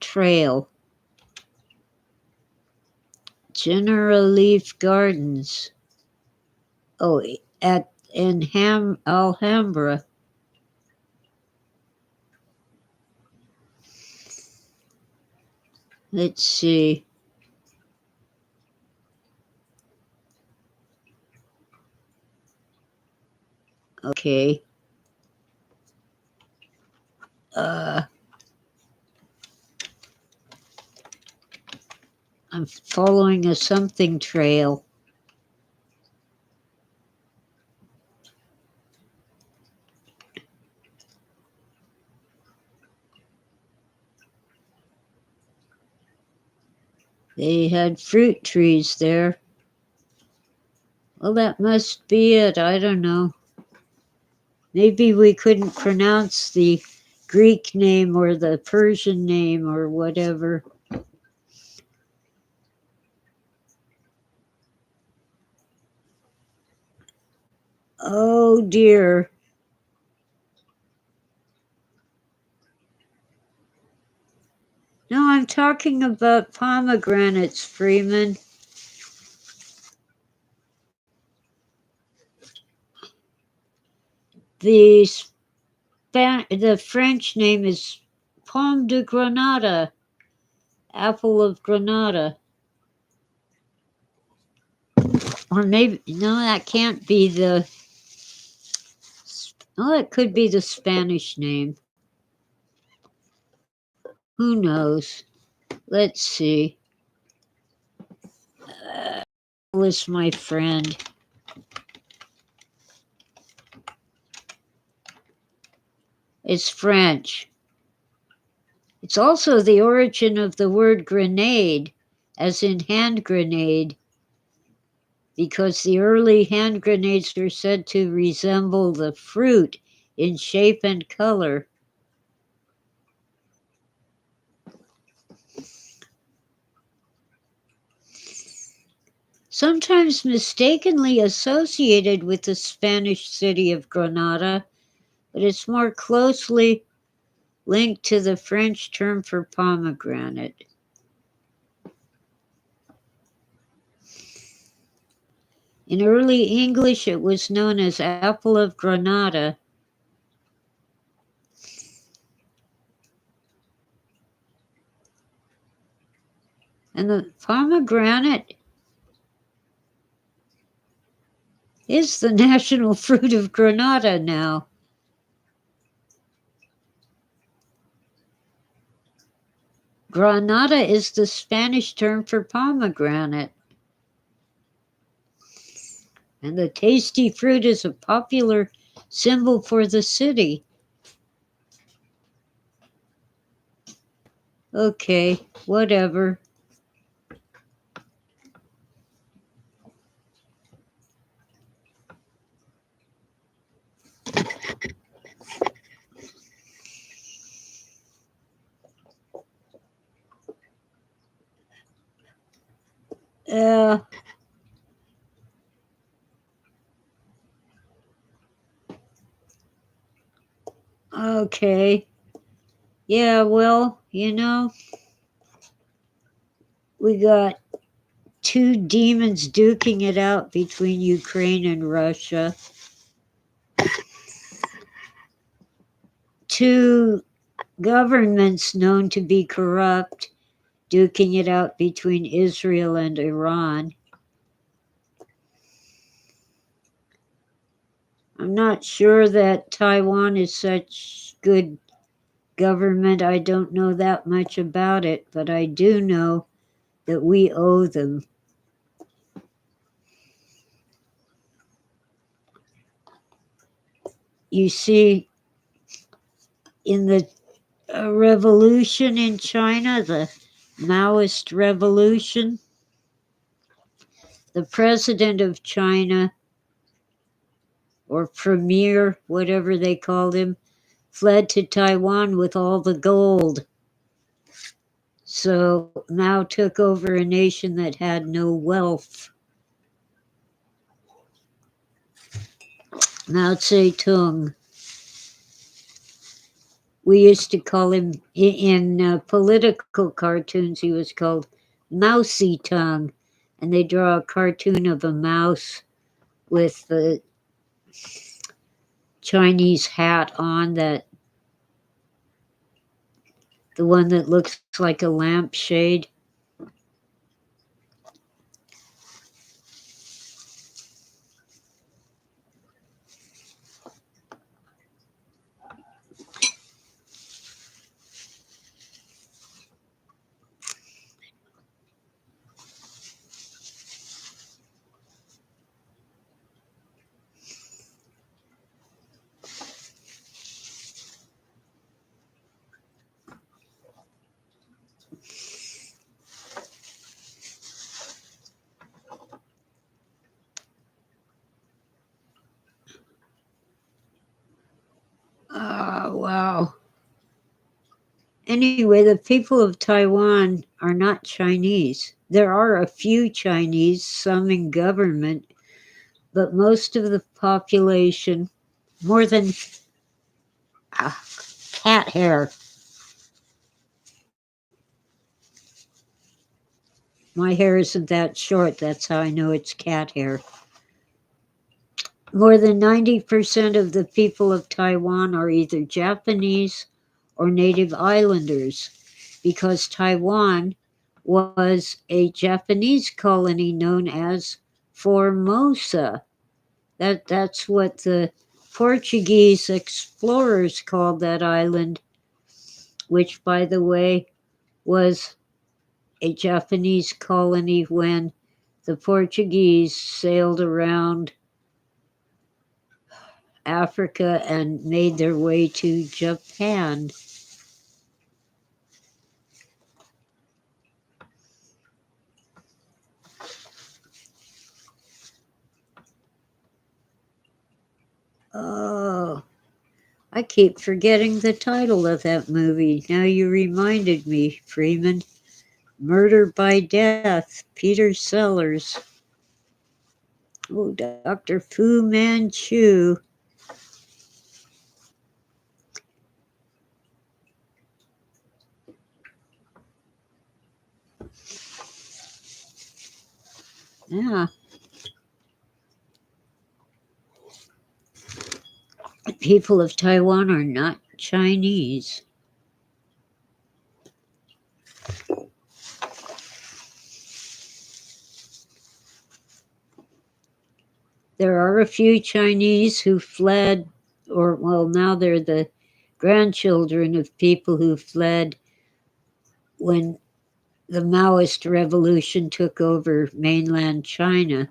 trail. General Leaf Gardens. Oh, in Alhambra. Let's see. Okay. I'm following a something trail. They had fruit trees there. Well, that must be it. I don't know. Maybe we couldn't pronounce the Greek name or the Persian name or whatever. Oh dear. No, I'm talking about pomegranates, Freeman. The French name is Pomme de Granada, apple of Granada. Or maybe, no, that can't be the, oh, it could be the Spanish name. Who knows? Let's see. Was my friend. It's French. It's also the origin of the word grenade, as in hand grenade, because the early hand grenades were said to resemble the fruit in shape and color. Sometimes mistakenly associated with the Spanish city of Granada, but it's more closely linked to the French term for pomegranate. In early English, it was known as apple of Granada. And the pomegranate is the national fruit of Granada now. Granada is the Spanish term for pomegranate. And the tasty fruit is a popular symbol for the city. Okay, whatever. Uh, okay. Yeah, well, we got two demons duking it out between Ukraine and Russia. Two governments known to be corrupt duking it out between Israel and Iran. I'm not sure that Taiwan is such good government. I don't know that much about it, but I do know that we owe them. You see, in the revolution in China, the Maoist revolution, the president of China, or premier, whatever they called him, fled to Taiwan with all the gold. So Mao took over a nation that had no wealth. Mao Zedong. We used to call him, in political cartoons, he was called Mousy Tongue. And they draw a cartoon of a mouse with the Chinese hat on, the one that looks like a lampshade. Wow. Anyway, the people of Taiwan are not Chinese. There are a few Chinese, some in government, but most of the population, more than cat hair. My hair isn't that short, that's how I know it's cat hair. More than 90% of the people of Taiwan are either Japanese or native islanders, because Taiwan was a Japanese colony known as Formosa. That's what the Portuguese explorers called that island, which, by the way, was a Japanese colony when the Portuguese sailed around Africa and made their way to Japan. Oh, I keep forgetting the title of that movie. Now you reminded me, Freeman. Murder by Death, Peter Sellers. Oh, Dr. Fu Manchu. Yeah. The people of Taiwan are not Chinese. There are a few Chinese who fled, or, well, now they're the grandchildren of people who fled when the Maoist revolution took over mainland China.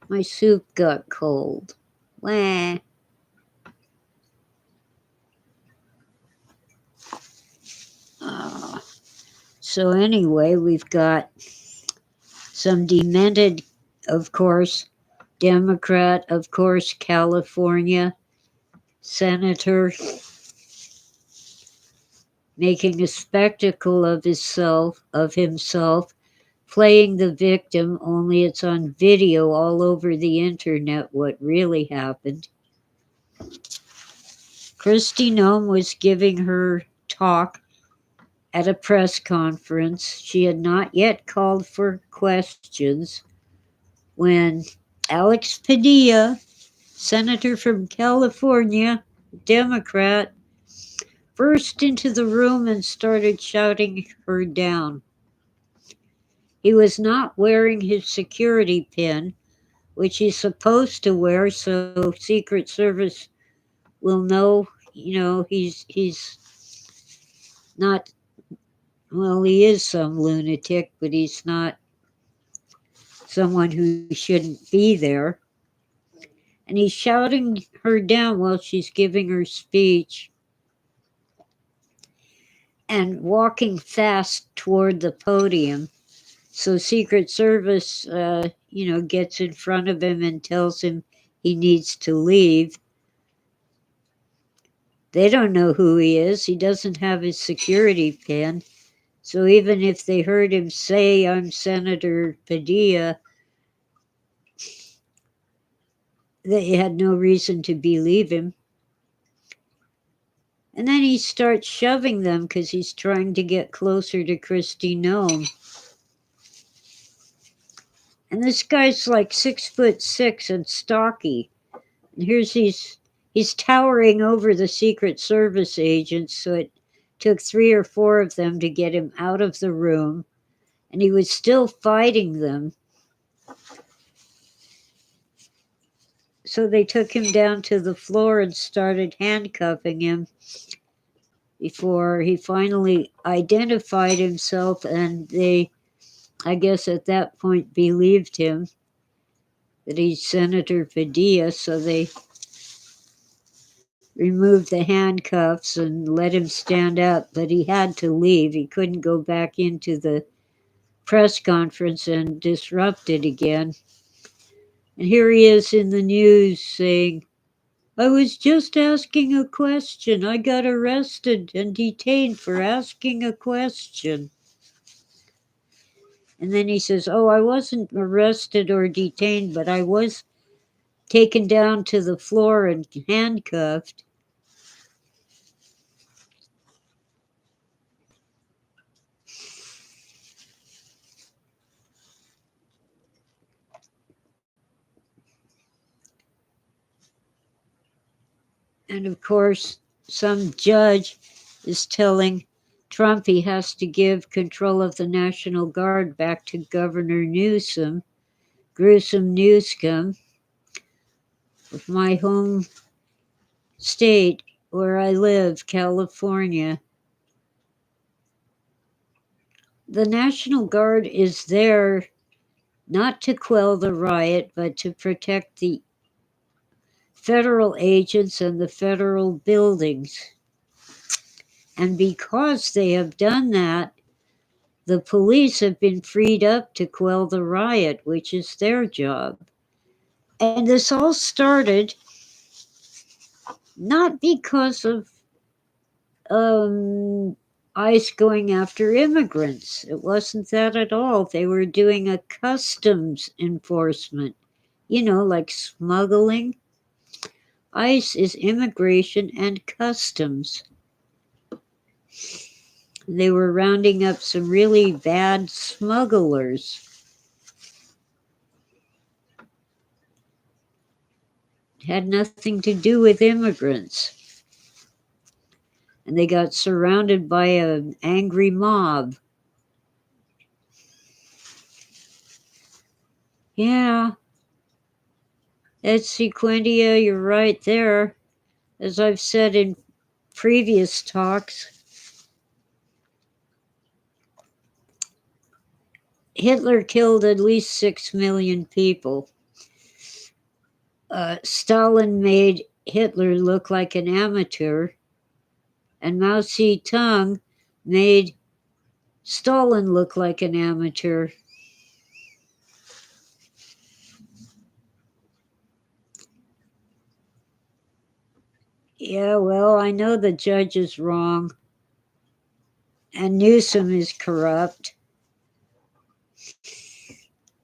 My soup got cold. Wah. So anyway, we've got some demented, of course, Democrat, of course, California senator making a spectacle of himself, playing the victim, only it's on video all over the internet what really happened. Kristi Noem was giving her talk at a press conference. She had not yet called for questions when Alex Padilla, senator from California, Democrat, burst into the room and started shouting her down. He was not wearing his security pin, which he's supposed to wear so Secret Service will know, he's not, well, he is some lunatic, but he's not someone who shouldn't be there. And he's shouting her down while she's giving her speech and walking fast toward the podium. So Secret Service, gets in front of him and tells him he needs to leave. They don't know who he is. He doesn't have his security pin. So even if they heard him say, "I'm Senator Padilla," they had no reason to believe him. And then he starts shoving them because he's trying to get closer to Kristi Noem. And this guy's like 6'6" and stocky. And he's towering over the Secret Service agents, so it took 3 or 4 of them to get him out of the room. And he was still fighting them. So they took him down to the floor and started handcuffing him before he finally identified himself, and they, I guess at that point, believed him that he's Senator Padilla, so they removed the handcuffs and let him stand up, but he had to leave. He couldn't go back into the press conference and disrupt it again. And here he is in the news saying, I was just asking a question. I got arrested and detained for asking a question. And then he says, oh, I wasn't arrested or detained, but I was taken down to the floor and handcuffed. And of course, some judge is telling Trump he has to give control of the National Guard back to Governor Newsom, Gruesome Newsom, of my home state where I live, California. The National Guard is there not to quell the riot, but to protect the federal agents and the federal buildings. And because they have done that, the police have been freed up to quell the riot, which is their job. And this all started not because of ICE going after immigrants. It wasn't that at all. They were doing a customs enforcement, like smuggling. ICE is immigration and customs. They were rounding up some really bad smugglers. It had nothing to do with immigrants. And they got surrounded by an angry mob. Yeah, that's Sequentia, you're right there. As I've said in previous talks, Hitler killed at least 6 million people. Stalin made Hitler look like an amateur, and Mao Zedong made Stalin look like an amateur. Yeah, well, I know the judge is wrong, and Newsom is corrupt.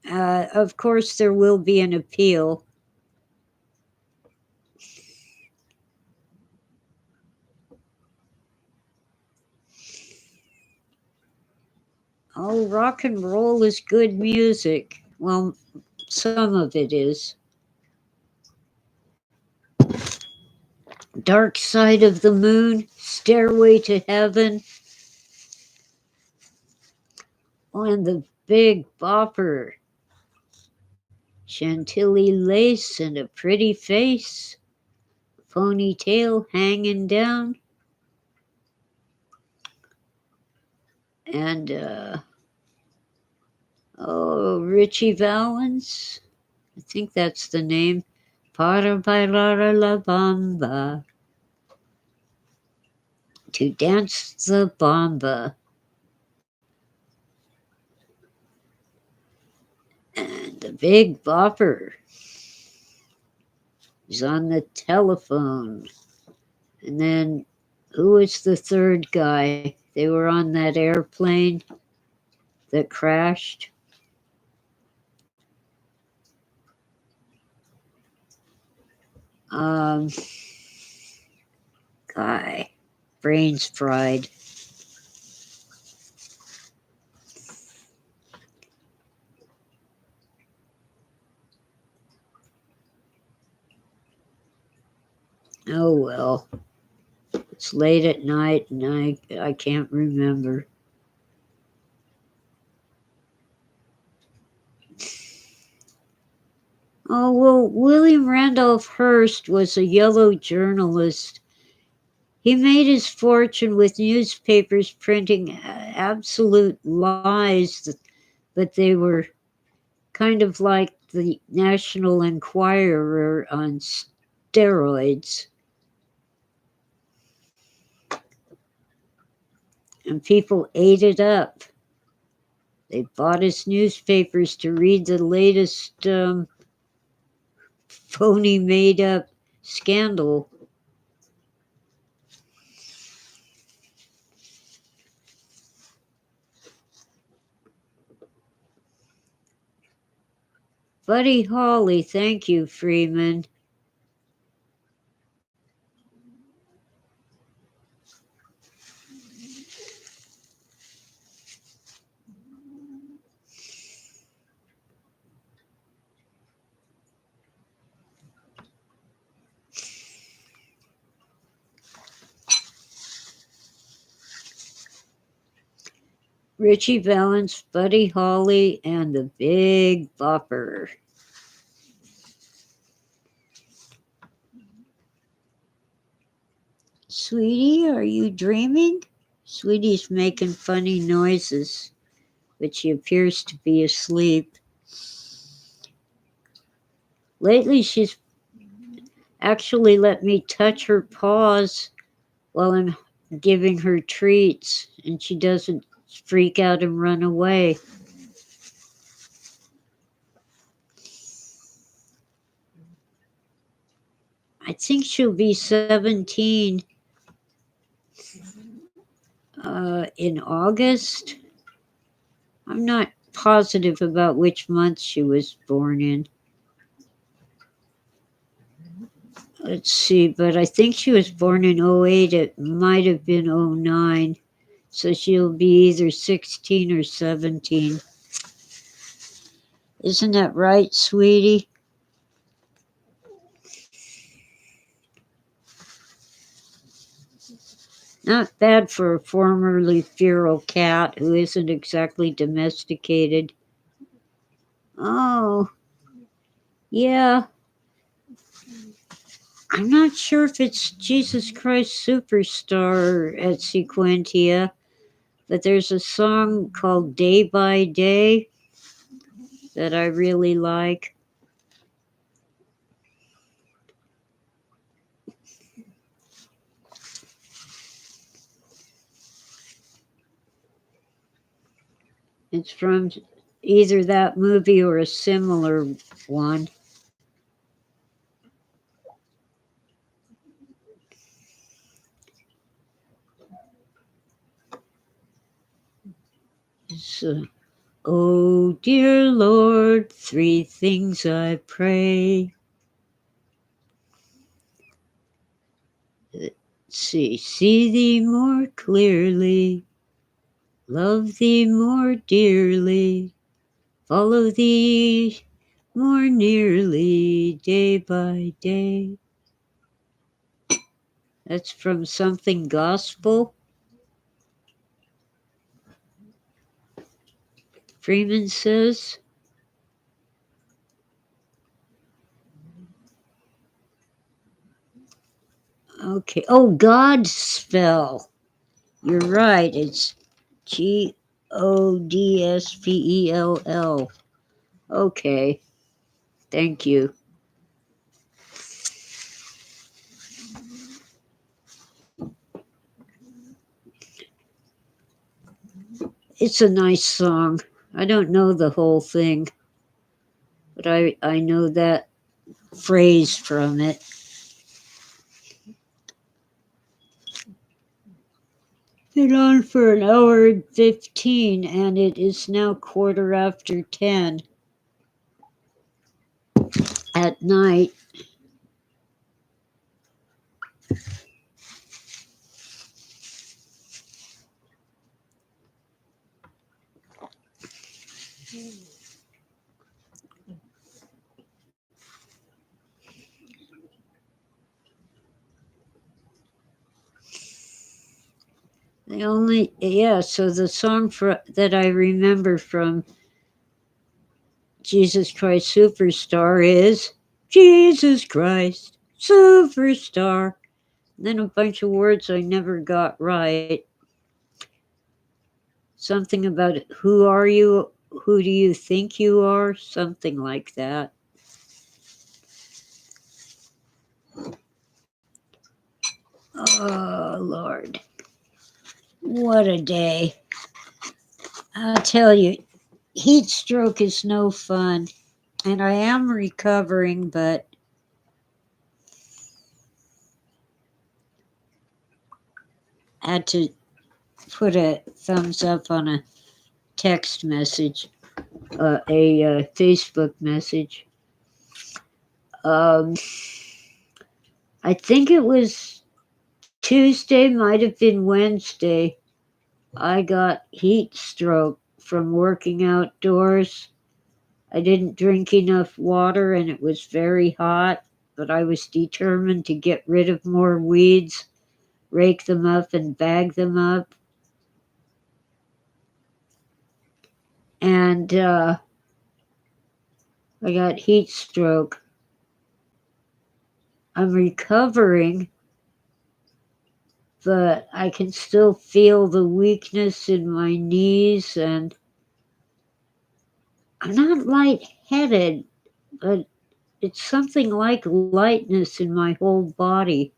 Of course, there will be an appeal. Oh, rock and roll is good music. Well, some of it is. Dark Side of the Moon, Stairway to Heaven. Oh, and the Big Bopper. Chantilly lace and a pretty face. Ponytail hanging down. And, Richie Valens. I think that's the name. Para bailar la bamba. To dance the bamba. And the Big Bopper is on the telephone. And then, who was the third guy? They were on that airplane that crashed. Guy, brains fried. Oh well, it's late at night and I can't remember. Oh well, William Randolph Hearst was a yellow journalist. He made his fortune with newspapers printing absolute lies, but they were kind of like the National Enquirer on steroids. and people ate it up. They bought his newspapers to read the latest phony made up scandal. Buddy Holly, thank you, Freeman. Richie Valens, Buddy Holly, and the Big Bopper. Sweetie, are you dreaming? Sweetie's making funny noises, but she appears to be asleep. Lately, she's actually let me touch her paws while I'm giving her treats, and she doesn't freak out and run away. I think she'll be 17 in August. I'm not positive about which month she was born in. Let's see, but I think she was born in 08. It might have been 09. So she'll be either 16 or 17. Isn't that right, sweetie? Not bad for a formerly feral cat who isn't exactly domesticated. Oh, yeah. I'm not sure if it's Jesus Christ Superstar at Sequentia, but there's a song called Day by Day that I really like. It's from either that movie or a similar one. So, oh dear Lord, three things I pray. Let's see thee more clearly, love thee more dearly, follow thee more nearly day by day. That's from Something Gospel. Freeman says. Okay. Oh, Godspell. You're right. It's Godspell. Okay. Thank you. It's a nice song. I don't know the whole thing, but I know that phrase from it. Been on for an hour and 15, and it is now 10:15 at night. So the song that I remember from Jesus Christ Superstar is Jesus Christ Superstar. And then a bunch of words I never got right. Something about who are you? Who do you think you are? Something like that. Oh, Lord. What a day. I'll tell you, heat stroke is no fun. And I am recovering, but I had to put a thumbs up on a text message, a Facebook message. I think it was Tuesday, might have been Wednesday. I got heat stroke from working outdoors. I didn't drink enough water and it was very hot, but I was determined to get rid of more weeds, rake them up and bag them up. And I got heat stroke. I'm recovering, but I can still feel the weakness in my knees, and I'm not lightheaded, but it's something like lightness in my whole body.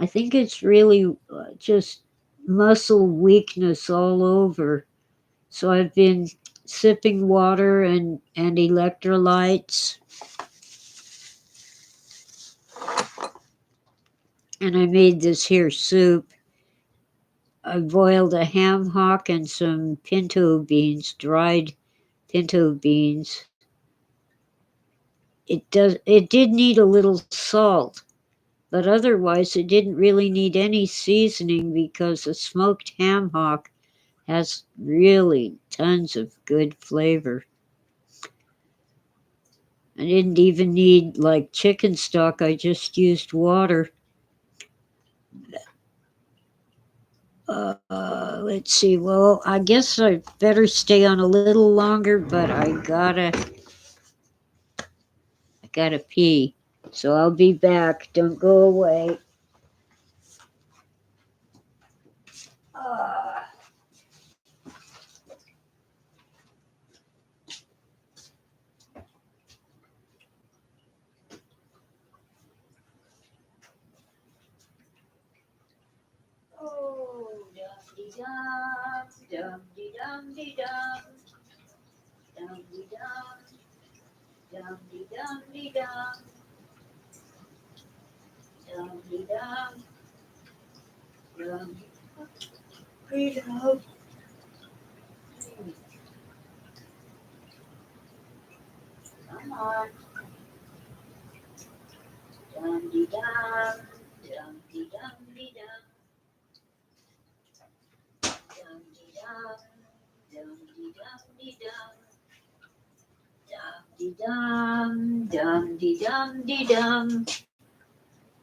I think it's really just muscle weakness all over. So I've been sipping water and electrolytes. And I made this here soup. I boiled a ham hock and some pinto beans, dried pinto beans. It did need a little salt, but otherwise it didn't really need any seasoning because a smoked ham hock has really tons of good flavor. I didn't even need like chicken stock, I just used water. Let's see. Well, I guess I better stay on a little longer, but I gotta pee. So I'll be back. Don't go away. Uh, oh, dum de dum, dum de dum de dum, dum de dum, dum de dum de dum, dum de dum, dum. Freedom. Come on. Dum de dum, dum de dum de dum, dum de dum, dum de dum de dum, dum de dum, dum de dum de dum.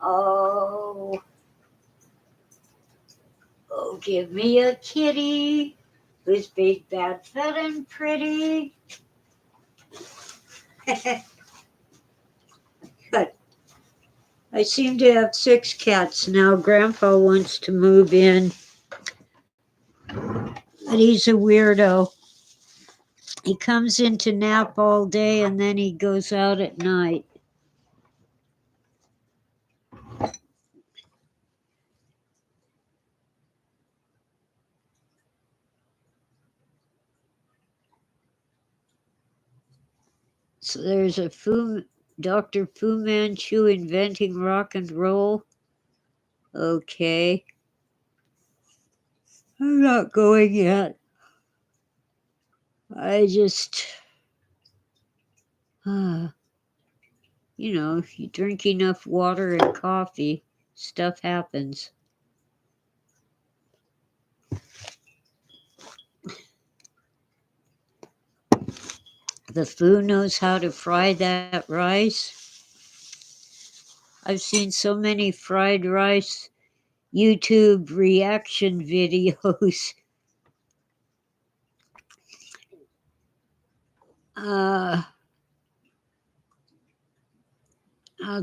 Oh, oh, give me a kitty who's big, bad, fat, and pretty. But I seem to have 6 cats now. Grandpa wants to move in, but he's a weirdo. He comes in to nap all day and then he goes out at night. So there's a Dr. Fu Manchu inventing rock and roll. Okay. I'm not going yet. I just, you know, if you drink enough water and coffee, stuff happens. The Fu knows how to fry that rice. I've seen so many fried rice YouTube reaction videos. I'll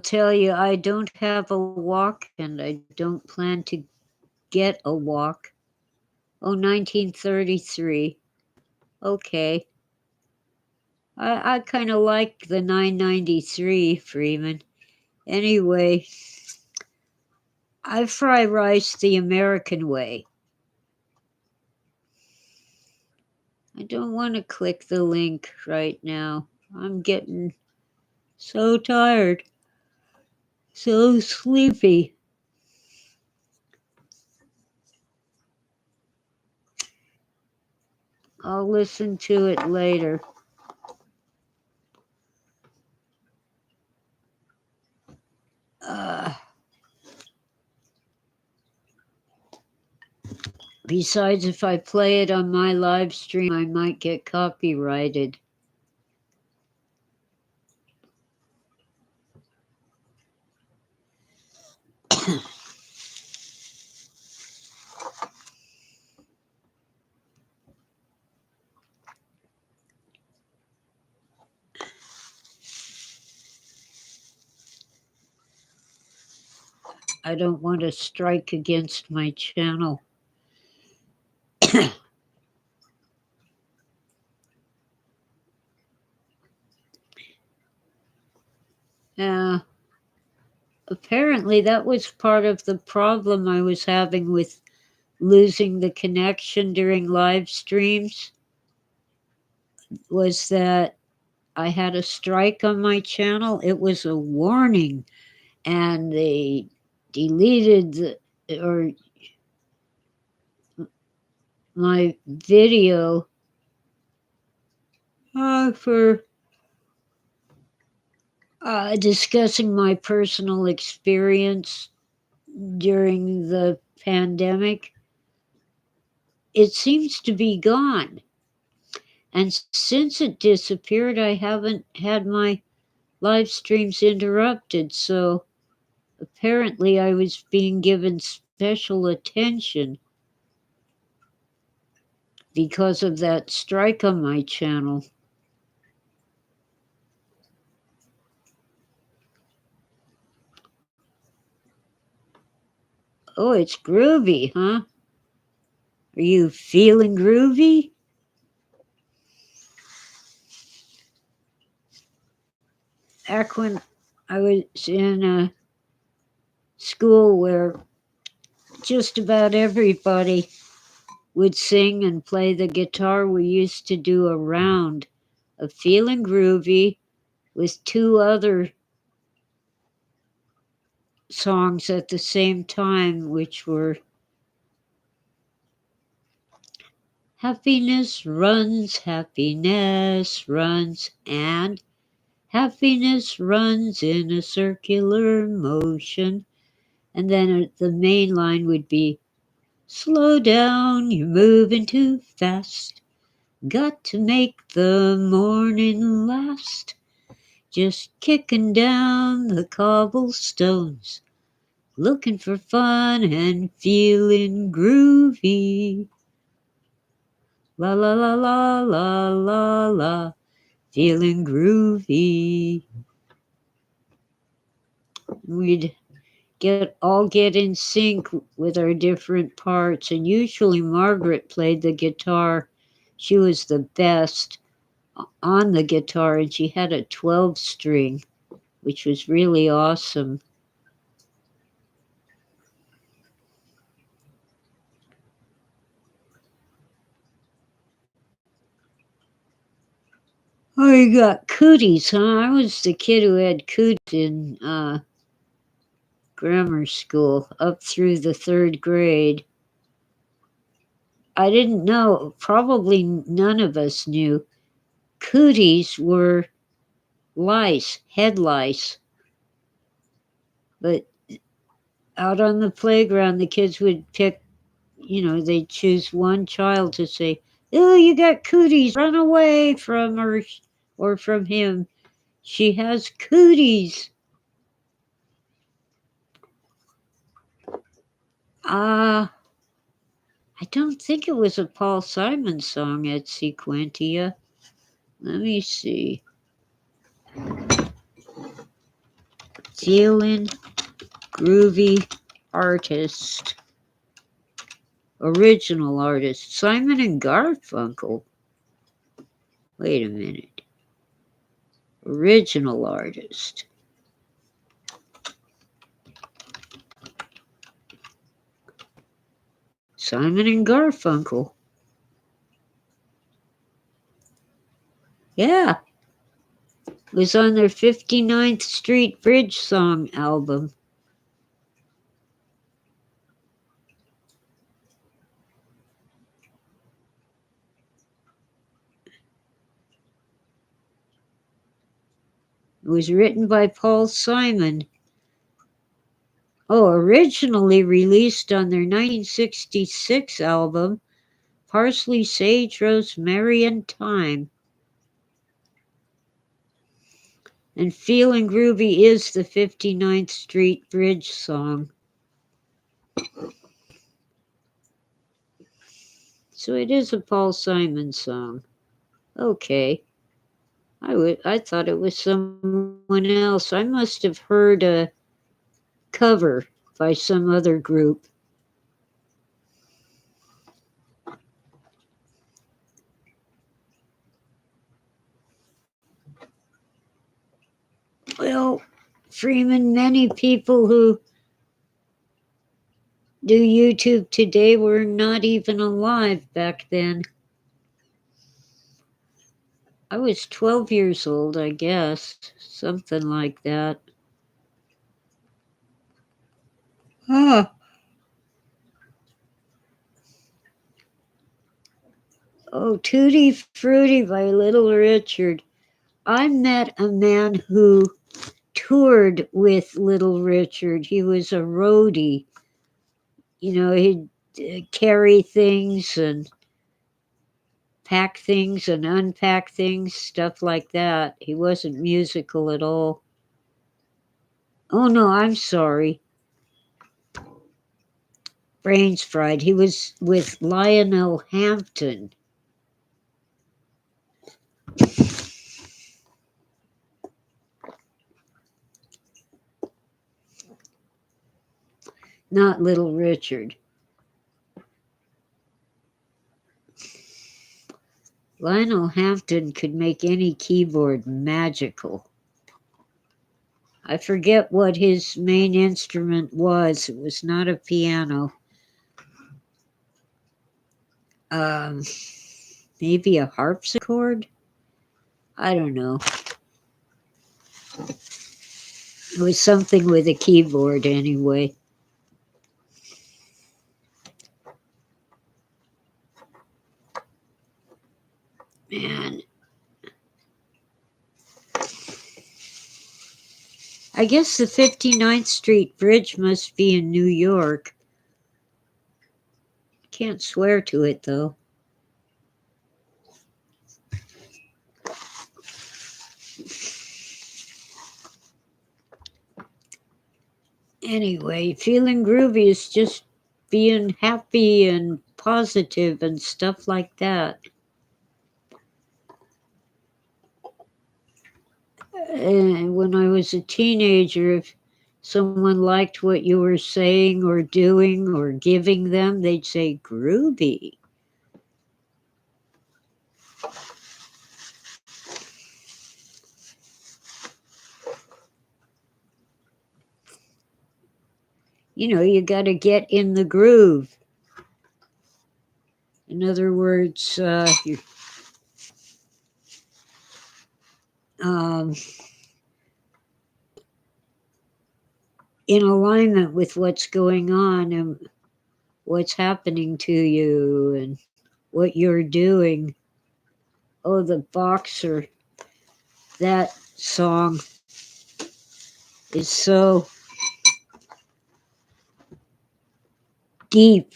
tell you, I don't have a wok and I don't plan to get a wok. Oh, 1933. Okay. I kind of like the 993, Freeman. Anyway, I fry rice the American way. I don't want to click the link right now. I'm getting so tired, so sleepy. I'll listen to it later. Besides, if I play it on my live stream, I might get copyrighted. I don't want to strike against my channel. Apparently that was part of the problem I was having with losing the connection during live streams, was that I had a strike on my channel. It was a warning, and they deleted my video for discussing my personal experience during the pandemic. It seems to be gone. And since it disappeared, I haven't had my live streams interrupted. So apparently I was being given special attention because of that strike on my channel. Oh, it's groovy, huh? Are you feeling groovy? Back when I was in a school where just about everybody would sing and play the guitar, we used to do a round of Feeling Groovy with two other songs at the same time, which were Happiness Runs, and Happiness Runs in a Circular Motion. And then the main line would be, Slow down, you're moving too fast. Got to make the morning last. Just kicking down the cobblestones. Looking for fun and feeling groovy. La la la la la la la. Feeling groovy. We'd get in sync with our different parts, and usually Margaret played the guitar. She was the best on the guitar, and she had a 12-string, which was really awesome. Oh, you got cooties, huh? I was the kid who had cooties in grammar school up through the 3rd grade. I didn't know, probably none of us knew, cooties were lice, head lice. But out on the playground, the kids would pick, they'd choose one child to say, oh, you got cooties, run away from her or from him. She has cooties. I don't think it was a Paul Simon song at Sequentia. Let me see. Feeling Groovy Artist. Original artist. Simon and Garfunkel. Wait a minute. Original artist. Simon and Garfunkel. Yeah. It was on their 59th Street Bridge Song album. It was written by Paul Simon. Oh, originally released on their 1966 album, Parsley, Sage, Rosemary, and Thyme. And Feeling Groovy is the 59th Street Bridge song. So it is a Paul Simon song. Okay. I thought it was someone else. I must have heard a cover by some other group. Well, Freeman, many people who do YouTube today were not even alive back then. I was 12 years old, I guess, something like that. Huh. Oh, Tutti Frutti by Little Richard. I met a man who toured with Little Richard. He was a roadie. You know, he'd carry things and pack things and unpack things, stuff like that. He wasn't musical at all. Oh, no, I'm sorry. Brains fried. He was with Lionel Hampton. Not Little Richard. Lionel Hampton could make any keyboard magical. I forget what his main instrument was. It was not a piano. Maybe a harpsichord? I don't know. It was something with a keyboard anyway. Man. I guess the 59th Street Bridge must be in New York. Can't swear to it, though. Anyway, Feeling Groovy is just being happy and positive and stuff like that. And when I was a teenager, if someone liked what you were saying or doing or giving them, they'd say groovy. You know, you got to get in the groove. In other words, you're, in alignment with what's going on and what's happening to you and what you're doing. Oh, the Boxer. That song is so deep,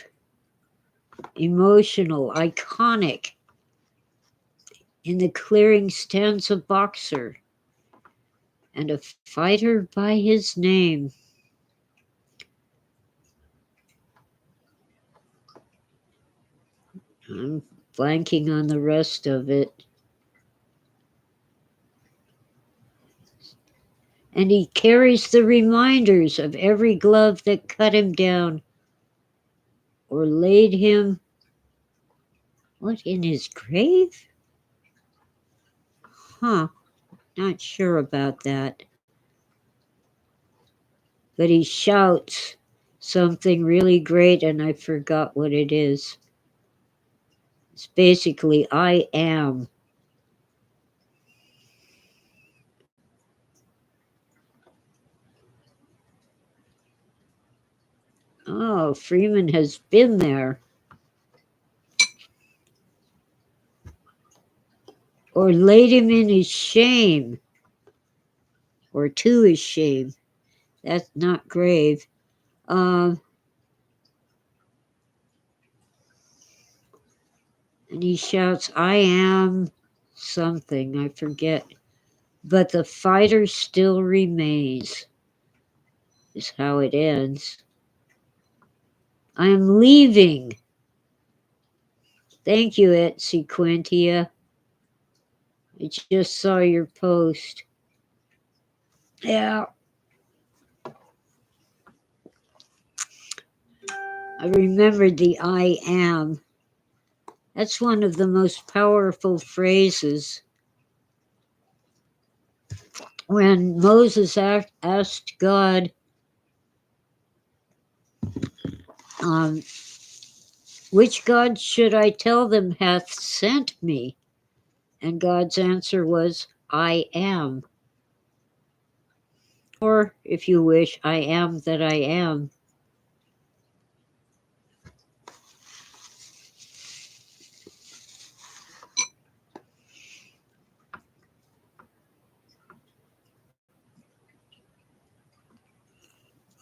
emotional, iconic. In the clearing stands a boxer and a fighter by his name. I'm blanking on the rest of it. And he carries the reminders of every glove that cut him down or laid him, what, in his grave? Huh, not sure about that. But he shouts, something really great and I forgot what it is. It's basically I am. Oh, Freeman has been there. Or laid him in his shame. Or to his shame. That's not grave. And he shouts, I am something, I forget. But the fighter still remains, is how it ends. I am leaving. Thank you, Etsy Quintia. I just saw your post. Yeah. I remembered the I am. That's one of the most powerful phrases. When Moses asked God, which God should I tell them hath sent me? And God's answer was, I am. Or, if you wish, I am that I am.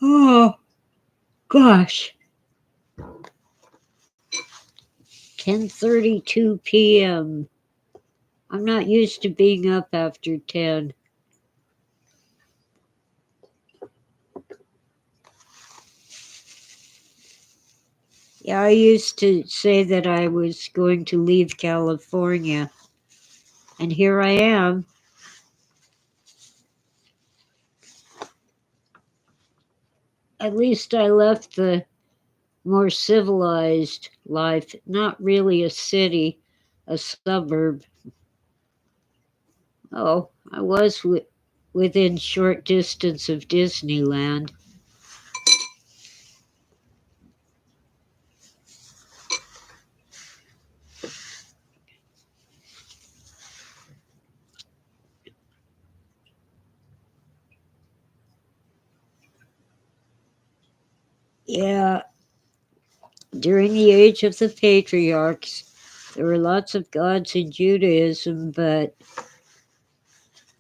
Oh, gosh. 10:32 p.m. I'm not used to being up after 10. Yeah, I used to say that I was going to leave California, and here I am. At least I left the more civilized life, not really a city, a suburb. Oh, I was within short distance of Disneyland. Yeah, during the age of the patriarchs, there were lots of gods in Judaism, but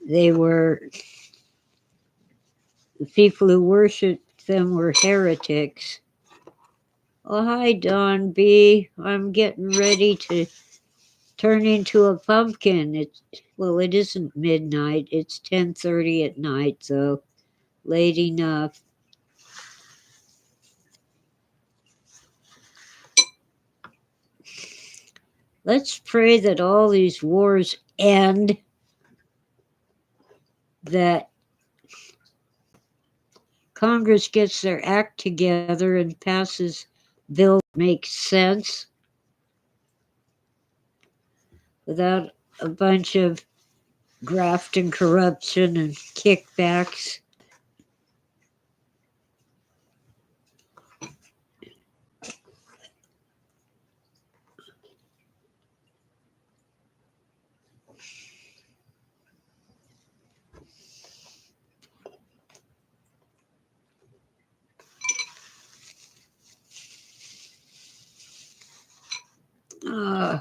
they were, the people who worshipped them were heretics. Oh, hi, Don B. I'm getting ready to turn into a pumpkin. Well, it isn't midnight. It's 10:30 at night, so late enough. Let's pray that all these wars end, that Congress gets their act together and passes bill that makes sense without a bunch of graft and corruption and kickbacks. Uh,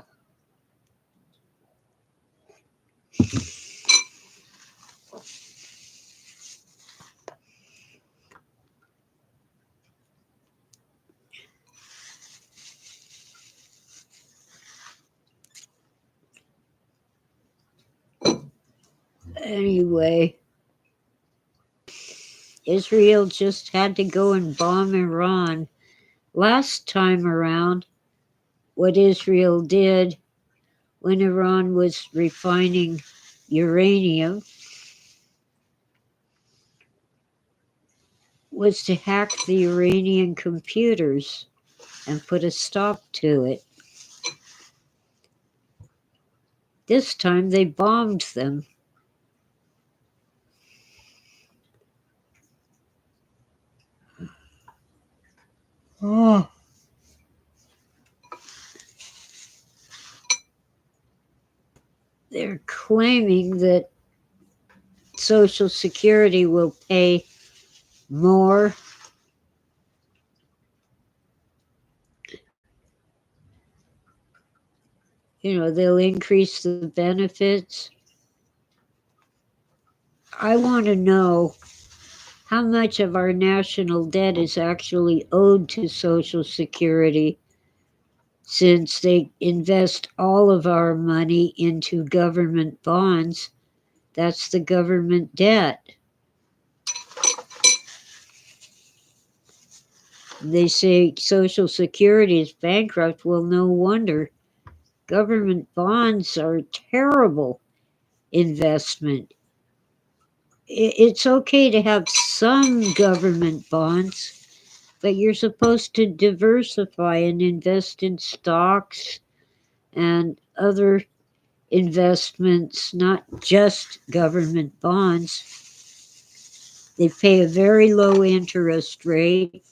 anyway, Israel just had to go and bomb Iran. Last time around, what Israel did when Iran was refining uranium was to hack the Iranian computers and put a stop to it. This time they bombed them. Oh. They're claiming that Social Security will pay more. They'll increase the benefits. I want to know how much of our national debt is actually owed to Social Security, since they invest all of our money into government bonds. That's the government debt. They say Social Security is bankrupt. Well, no wonder. Government bonds are a terrible investment. It's okay to have some government bonds, but you're supposed to diversify and invest in stocks and other investments, not just government bonds. They pay a very low interest rate.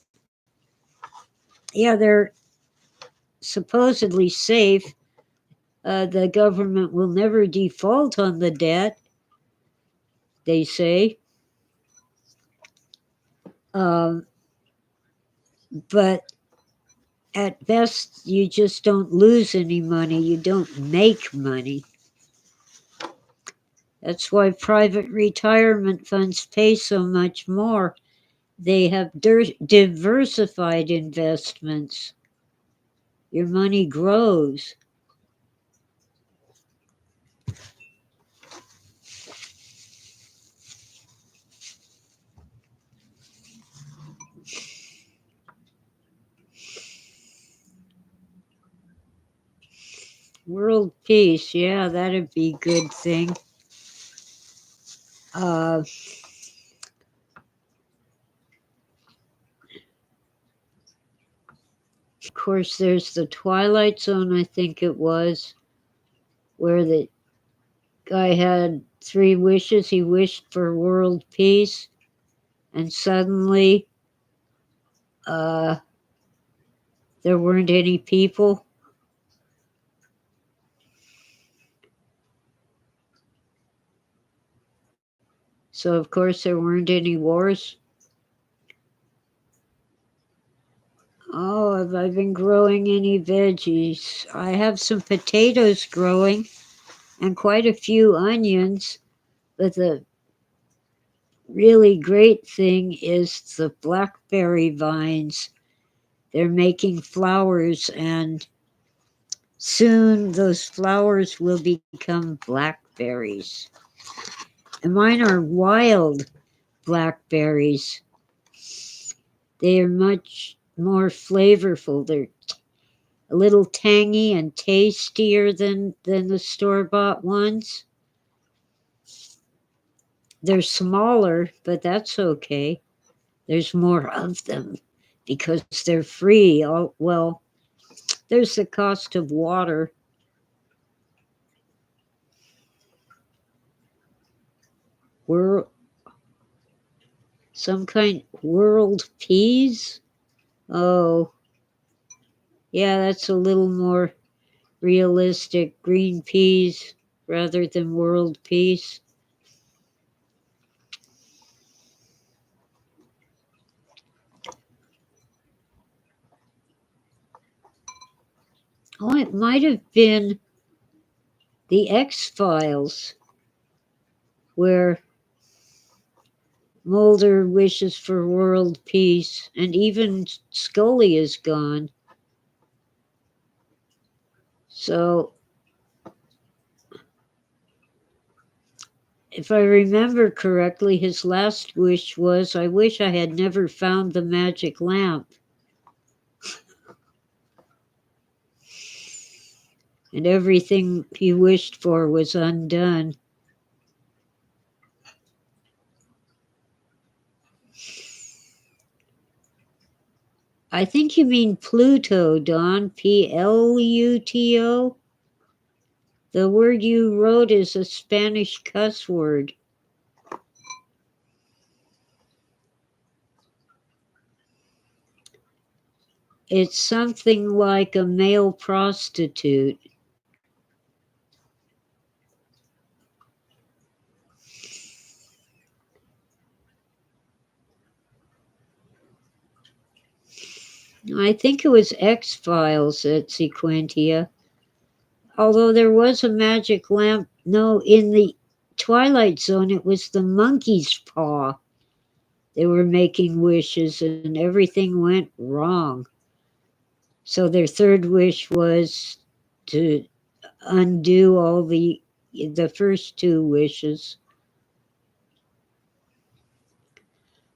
Yeah, they're supposedly safe. The government will never default on the debt, they say. Um, but at best, you just don't lose any money. You don't make money. That's why private retirement funds pay so much more. They have diversified investments. Your money grows. World peace, yeah, that'd be a good thing. Of course, there's the Twilight Zone, I think it was, where the guy had 3 wishes. He wished for world peace, and suddenly uh, there weren't any people. So, of course, there weren't any wars. Oh, have I been growing any veggies? I have some potatoes growing and quite a few onions, but the really great thing is the blackberry vines. They're making flowers, and soon those flowers will become blackberries. And mine are wild blackberries. They are much more flavorful. They're a little tangy and tastier than the store-bought ones. They're smaller, but that's okay. There's more of them because they're free. Well, there's the cost of water. We're some kind world peas. Oh, yeah, that's a little more realistic. Green peas rather than world peas. Oh, it might have been the X-Files where Mulder wishes for world peace, and even Scully is gone. So, if I remember correctly, his last wish was, I wish I had never found the magic lamp. And everything he wished for was undone. I think you mean Pluto, Don. Pluto. The word you wrote is a Spanish cuss word. It's something like a male prostitute. I think it was X-Files at Sequentia. Although there was a magic lamp. No, in the Twilight Zone, it was the monkey's paw. They were making wishes and everything went wrong. So their third wish was to undo all the first two wishes.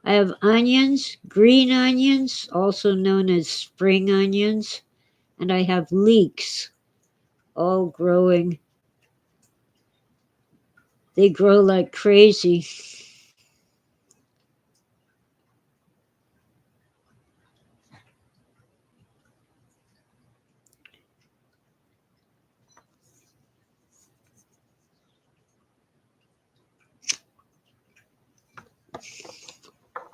I have onions, green onions, also known as spring onions, and I have leeks, all growing. They grow like crazy.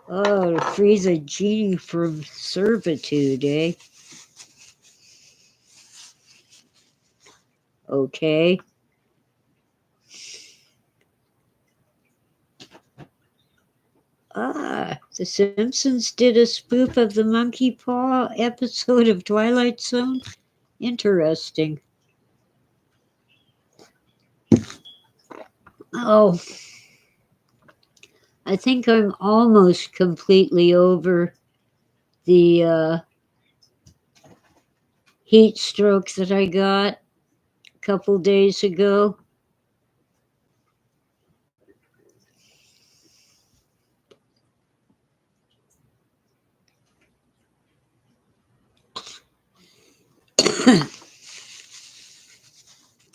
Oh, to freeze a genie from servitude, eh? Okay. Ah, The Simpsons did a spoof of the monkey paw episode of Twilight Zone? Interesting. Oh, I think I'm almost completely over the heat stroke that I got a couple days ago.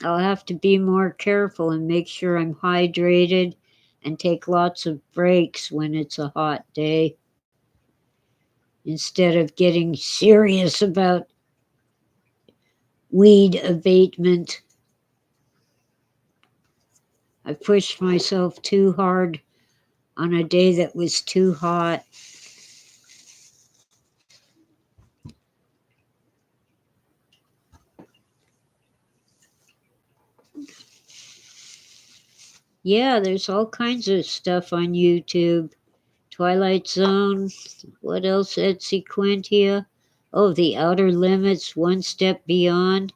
I'll have to be more careful and make sure I'm hydrated and take lots of breaks when it's a hot day instead of getting serious about weed abatement. I pushed myself too hard on a day that was too hot. Yeah, there's all kinds of stuff on YouTube. Twilight Zone, what else at Sequentia? Oh, The Outer Limits, One Step Beyond,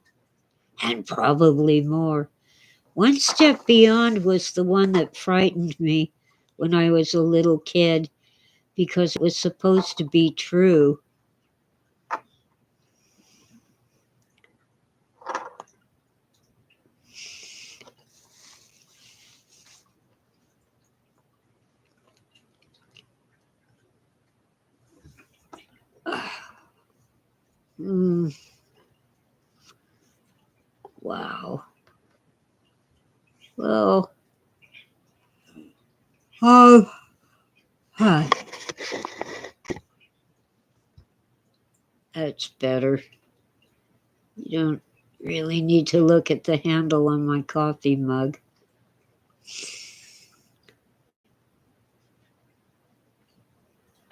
and probably more. One Step Beyond was the one that frightened me when I was a little kid because it was supposed to be true. Mm, wow. Well, oh, huh, that's better. You don't really need to look at the handle on my coffee mug.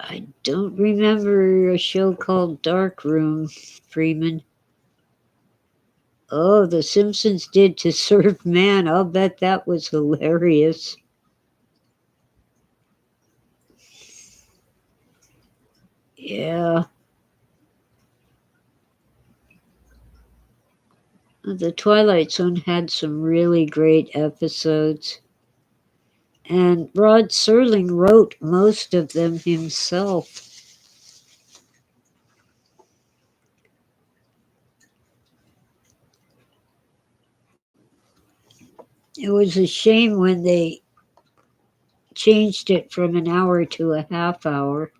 I don't remember a show called Dark Room, Freeman. Oh, The Simpsons did To Serve Man. I'll bet that was hilarious. Yeah. The Twilight Zone had some really great episodes. And Rod Serling wrote most of them himself. It was a shame when they changed it from an hour to a half hour.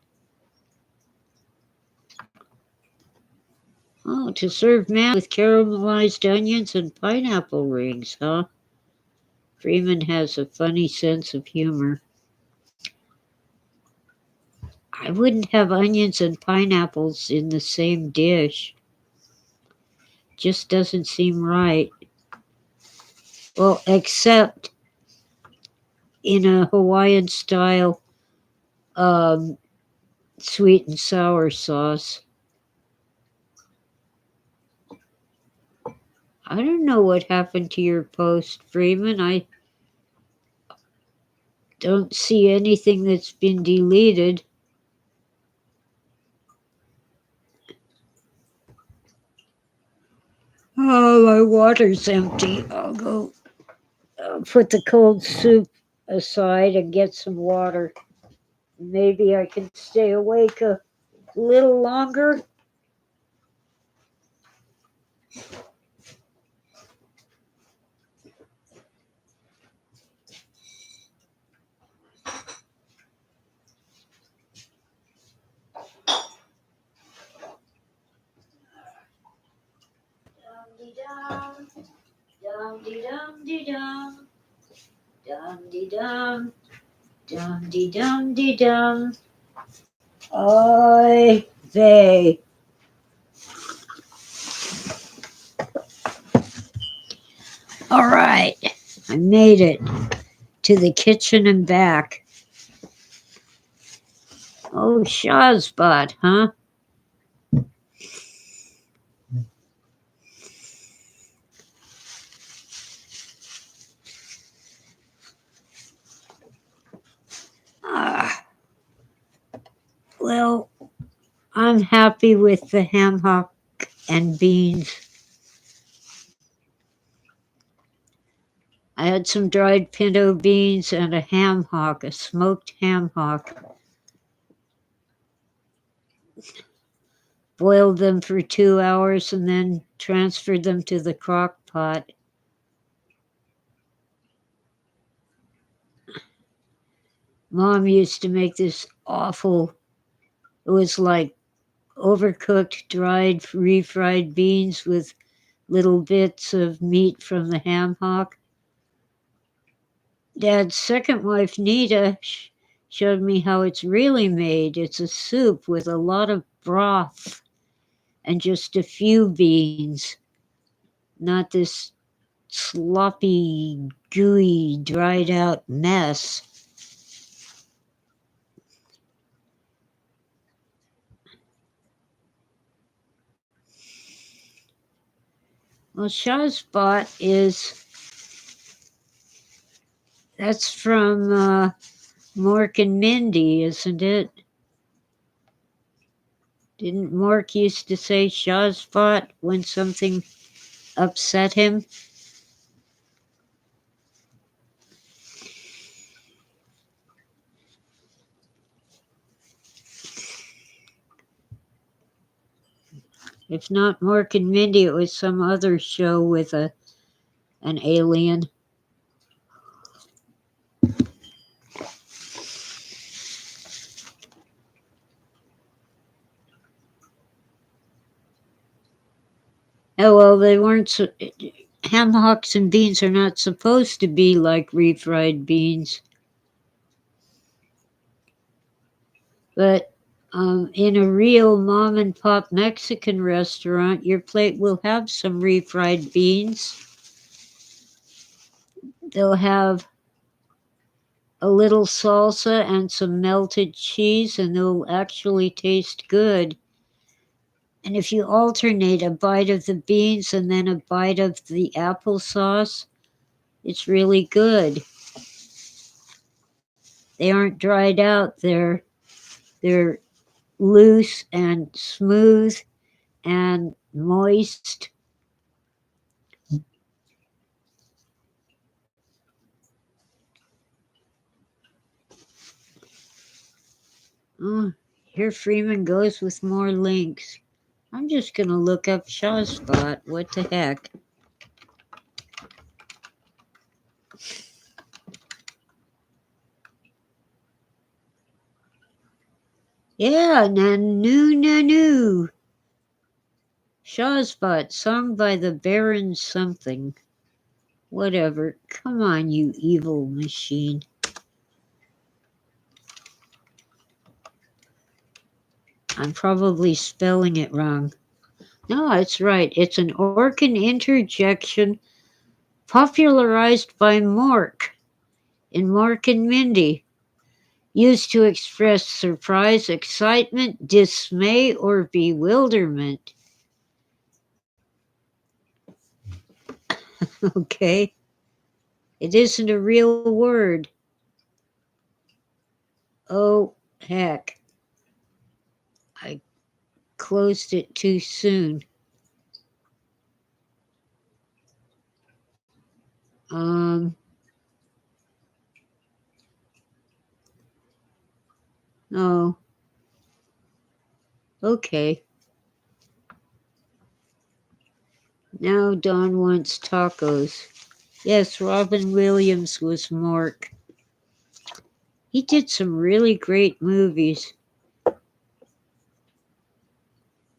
Oh, To Serve Man with caramelized onions and pineapple rings, huh? Freeman has a funny sense of humor. I wouldn't have onions and pineapples in the same dish. Just doesn't seem right. Well, except in a Hawaiian style sweet and sour sauce. I don't know what happened to your post, Freeman. I don't see anything that's been deleted. Oh, my water's empty. I'll go put the cold soup aside and get some water. Maybe I can stay awake a little longer. Dum-de-dum, dum-de-dum-de-dum, dum-de-dum, dum-de-dum-de-dum. Oy vey. All right, I made it to the kitchen and back. Oh, Shahspot, huh? Ah, well, I'm happy with the ham hock and beans. I had some dried pinto beans and a ham hock, a smoked ham hock. Boiled them for 2 hours and then transferred them to the crock pot. Mom used to make this awful, it was like overcooked, dried, refried beans with little bits of meat from the ham hock. Dad's second wife, Nita, showed me how it's really made. It's a soup with a lot of broth and just a few beans, not this sloppy, gooey, dried out mess. Well, Shahspot that's from Mork and Mindy, isn't it? Didn't Mork used to say Shahspot when something upset him? If not Mork and Mindy, it was some other show with an alien. Oh, well, they weren't. Ham hocks and beans are not supposed to be like refried beans. But in a real mom and pop Mexican restaurant, your plate will have some refried beans. They'll have a little salsa and some melted cheese, and they'll actually taste good. And if you alternate a bite of the beans and then a bite of the applesauce, it's really good. They aren't dried out. They're loose and smooth and moist. Oh, here Freeman goes with more links. I'm just going to look up Shahspot. What the heck? Yeah, Nanu. Shahspot, sung by the Baron something. Whatever. Come on, you evil machine. I'm probably spelling it wrong. No, it's right. It's an organ interjection popularized by Mork in Mork and Mindy, used to express surprise, excitement, dismay, or bewilderment. Okay? It isn't a real word. Oh, heck. I closed it too soon. Oh, okay. Now Don wants tacos. Yes, Robin Williams was Mark. He did some really great movies.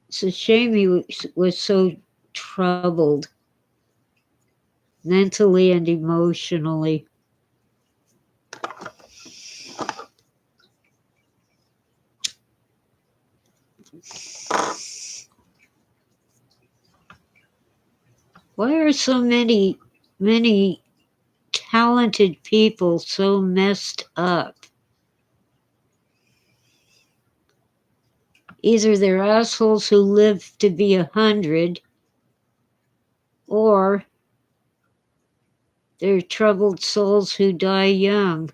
It's a shame he was so troubled mentally and emotionally. Why are so many talented people so messed up? Either they're assholes who live to be 100, or they're troubled souls who die young.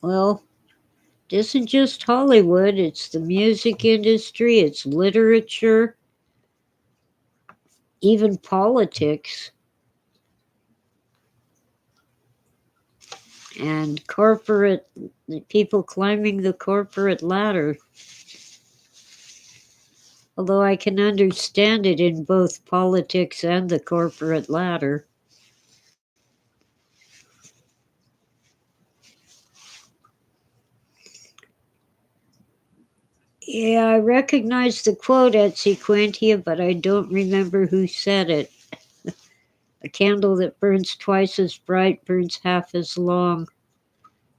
Well, it isn't just Hollywood, it's the music industry, it's literature, even politics, and corporate people climbing the corporate ladder. Although I can understand it in both politics and the corporate ladder. Yeah, I recognize the quote at Sequentia, but I don't remember who said it. A candle that burns twice as bright burns half as long.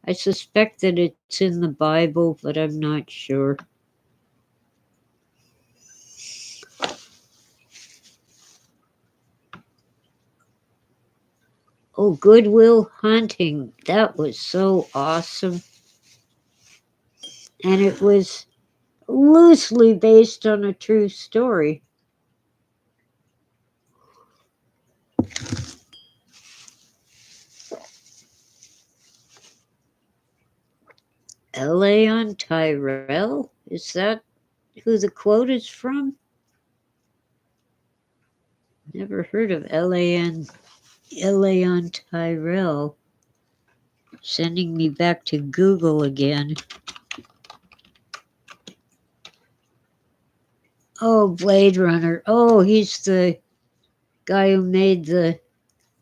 I suspect that it's in the Bible, but I'm not sure. Oh, Good Will Hunting. That was so awesome. And it was loosely based on a true story. Elaine Tyrell? Is that who the quote is from? Never heard of Elaine Tyrell. Sending me back to Google again. Oh, Blade Runner. Oh, he's the guy who made the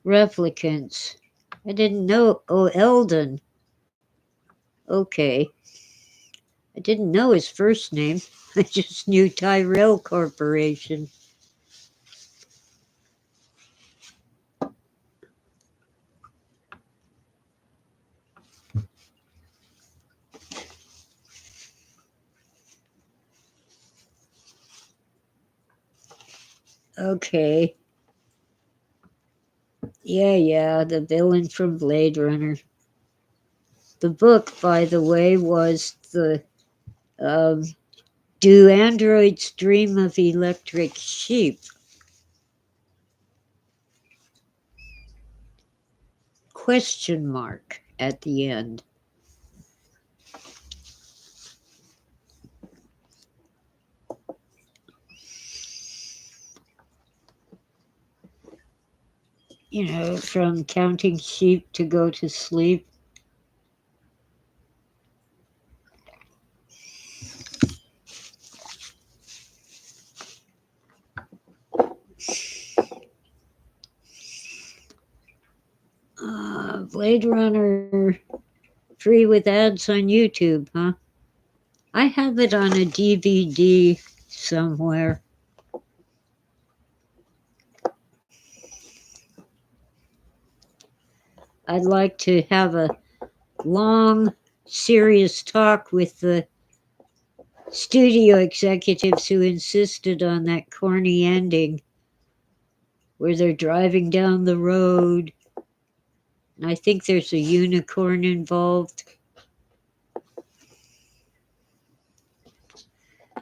replicants. I didn't know. Oh, Eldon. Okay. I didn't know his first name. I just knew Tyrell Corporation. Okay. Yeah, the villain from Blade Runner. The book, by the way, was the Do Androids Dream of Electric Sheep? Question mark at the end. You know, from counting sheep to go to sleep. Blade Runner free with ads on YouTube, huh? I have it on a DVD somewhere. I'd like to have a long, serious talk with the studio executives who insisted on that corny ending where they're driving down the road. And I think there's a unicorn involved.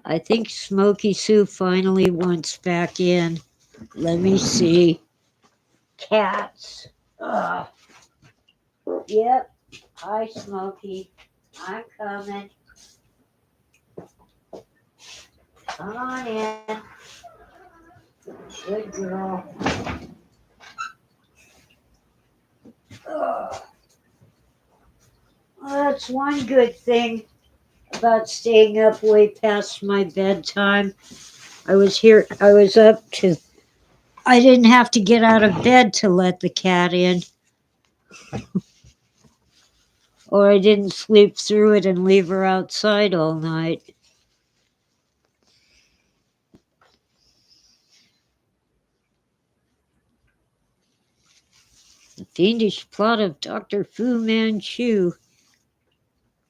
I think Smokey Sue finally wants back in. Let me see. Cats. Ugh. Yep. Hi, Smokey. I'm coming. Come on in. Good girl. Ugh. Well, that's one good thing about staying up way past my bedtime. I was up to, I didn't have to get out of bed to let the cat in, or I didn't sleep through it and leave her outside all night. The fiendish plot of Dr. Fu Manchu.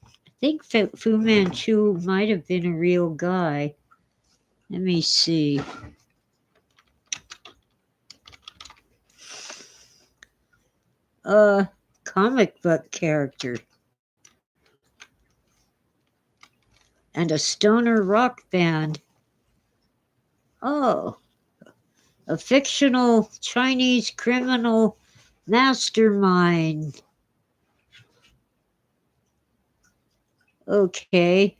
I think Fu Manchu might have been a real guy. Let me see. Comic book character. And a stoner rock band. Oh, a fictional Chinese criminal mastermind. Okay.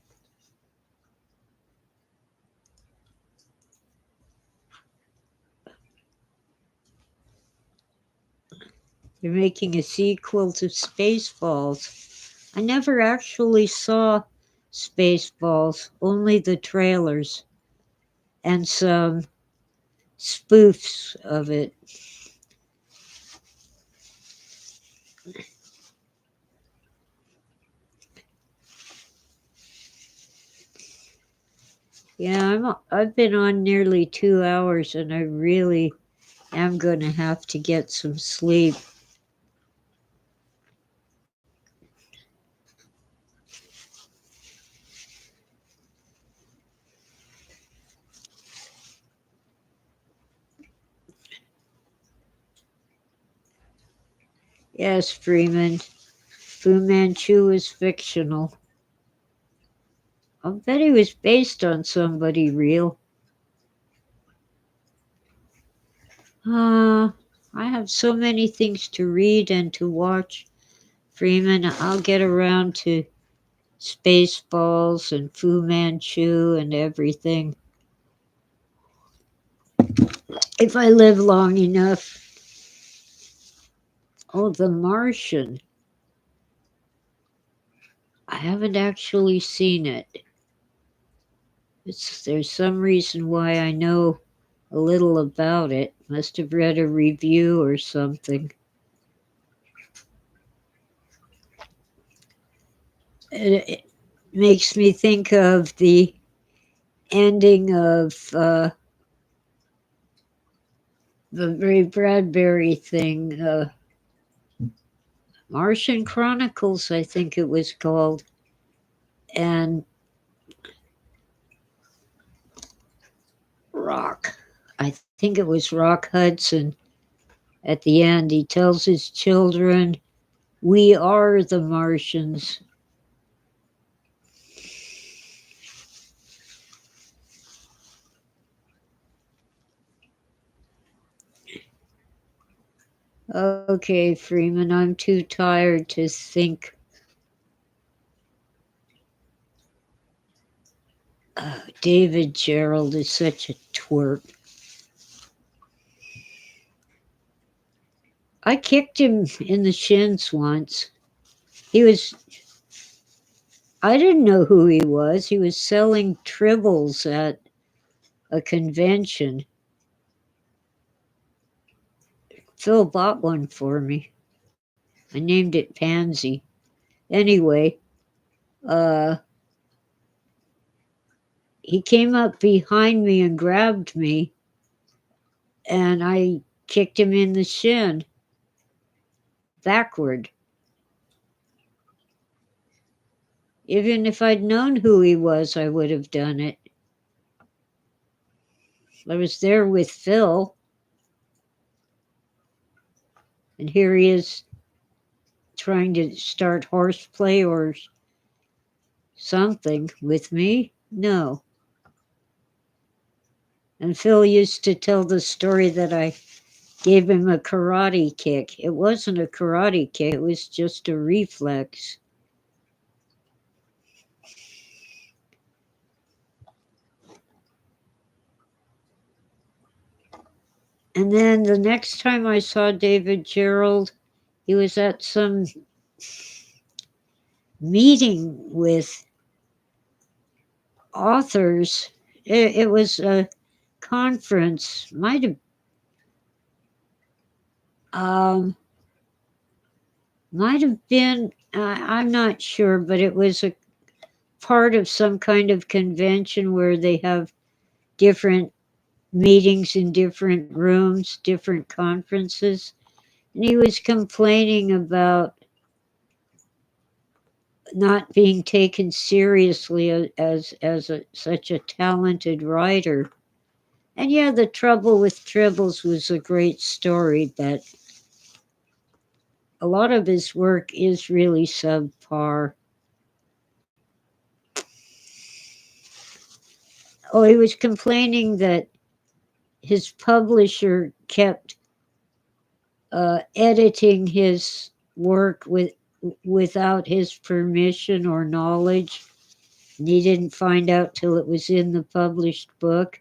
They're making a sequel to Spaceballs. I never actually saw Spaceballs, only the trailers and some spoofs of it. Yeah, I've been on nearly 2 hours and I really am going to have to get some sleep. Yes, Freeman. Fu Manchu is fictional. I'll bet he was based on somebody real. I have so many things to read and to watch, Freeman. I'll get around to Spaceballs and Fu Manchu and everything if I live long enough. Oh, The Martian. I haven't actually seen it. There's some reason why I know a little about it. Must have read a review or something. It makes me think of the ending of the Ray Bradbury thing, Martian Chronicles, I think it was called. And Rock. I think it was Rock Hudson. At the end, he tells his children, "We are the Martians." Okay, Freeman, I'm too tired to think. David Gerald is such a twerp. I kicked him in the shins once. I didn't know who he was. He was selling tribbles at a convention. Phil bought one for me. I named it Pansy. Anyway, he came up behind me and grabbed me, and I kicked him in the shin. backward. Even if I'd known who he was, I would have done it. I was there with Phil, and here he is trying to start horseplay or something with me. No. And Phil used to tell the story that I gave him a karate kick. It wasn't a karate kick, it was just a reflex. And then the next time I saw David Gerald, he was at some meeting with authors. It was a conference, might have been, I'm not sure, but it was a part of some kind of convention where they have different meetings in different rooms, different conferences. And he was complaining about not being taken seriously as such a talented writer. And yeah, The Trouble with Tribbles was a great story, but a lot of his work is really subpar. Oh, he was complaining that his publisher kept editing his work without his permission or knowledge. And he didn't find out till it was in the published book.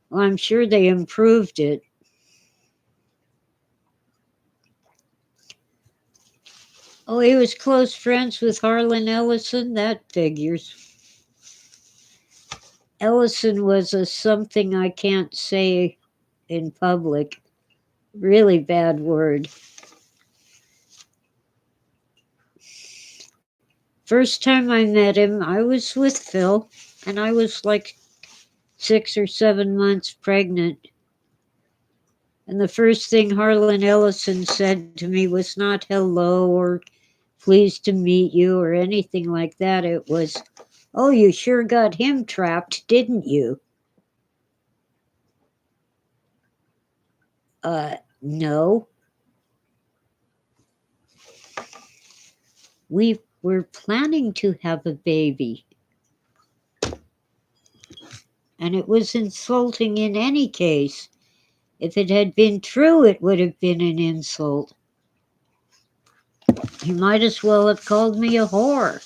Well, I'm sure they improved it. Oh, he was close friends with Harlan Ellison. That figures. Ellison was a something I can't say in public. Really bad word. First time I met him, I was with Phil, and I was like 6 or 7 months pregnant. And the first thing Harlan Ellison said to me was not hello or pleased to meet you or anything like that. It was, oh, you sure got him trapped, didn't you? No. We were planning to have a baby. And it was insulting in any case. If it had been true, it would have been an insult. He might as well have called me a whore.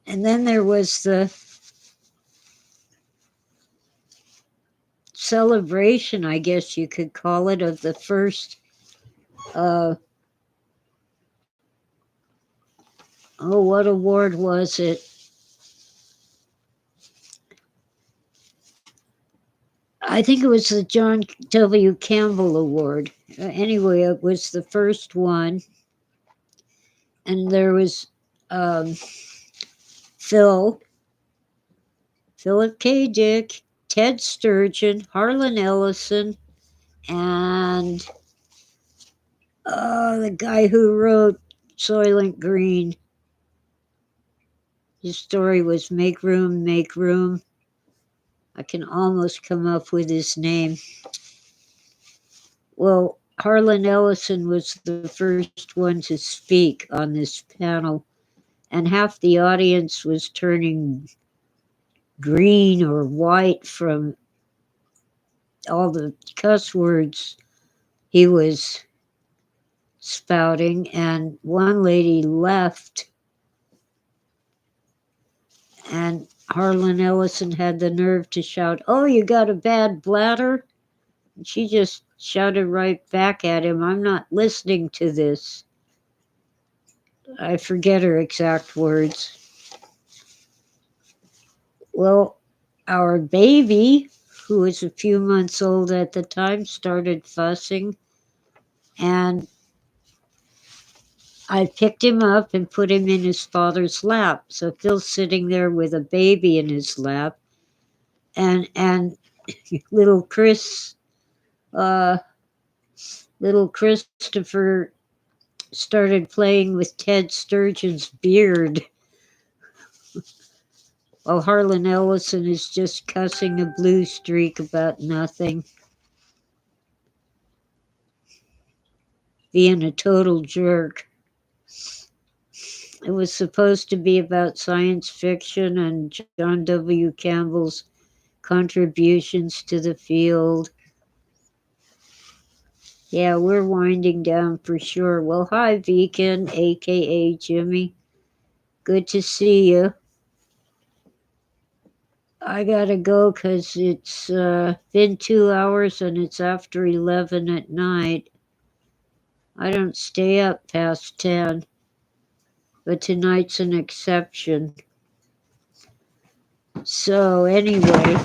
And then there was the celebration, I guess you could call it, of the first, what award was it? I think it was the John W. Campbell Award. Anyway, it was the first one. And there was Philip K. Dick, Ted Sturgeon, Harlan Ellison, and the guy who wrote Soylent Green. His story was Make Room, Make Room. I can almost come up with his name. Well, Harlan Ellison was the first one to speak on this panel, and half the audience was turning green or white from all the cuss words he was spouting, and one lady left, and Harlan Ellison had the nerve to shout, "Oh, you got a bad bladder?" And she just shouted right back at him, "I'm not listening to this." I forget her exact words. Well, our baby, who was a few months old at the time, started fussing, and I picked him up and put him in his father's lap. So Phil's sitting there with a baby in his lap, and little Chris, uh, little Christopher started playing with Ted Sturgeon's beard while Harlan Ellison is just cussing a blue streak about nothing, being a total jerk. It was supposed to be about science fiction and John W. Campbell's contributions to the field. Yeah, we're winding down for sure. Well, hi, Beacon, aka Jimmy. Good to see you. I gotta go because it's been 2 hours and it's after 11 at night. I don't stay up past 10, but tonight's an exception. So, anyway,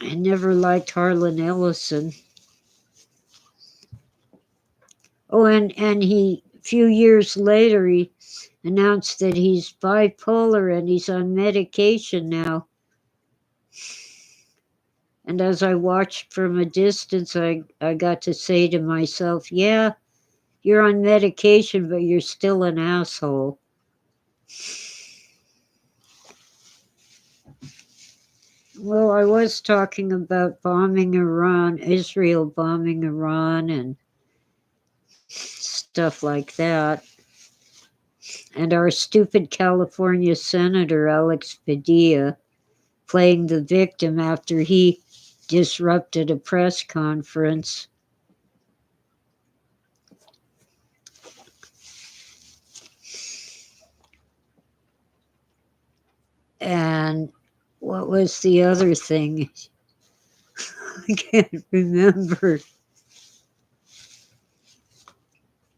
I never liked Harlan Ellison. Oh, and he, a few years later, he announced that he's bipolar and he's on medication now. And as I watched from a distance, I got to say to myself, yeah, you're on medication, but you're still an asshole. Well, I was talking about bombing Iran, Israel bombing Iran and stuff like that. And our stupid California Senator, Alex Padilla, playing the victim after he disrupted a press conference. And what was the other thing? I can't remember.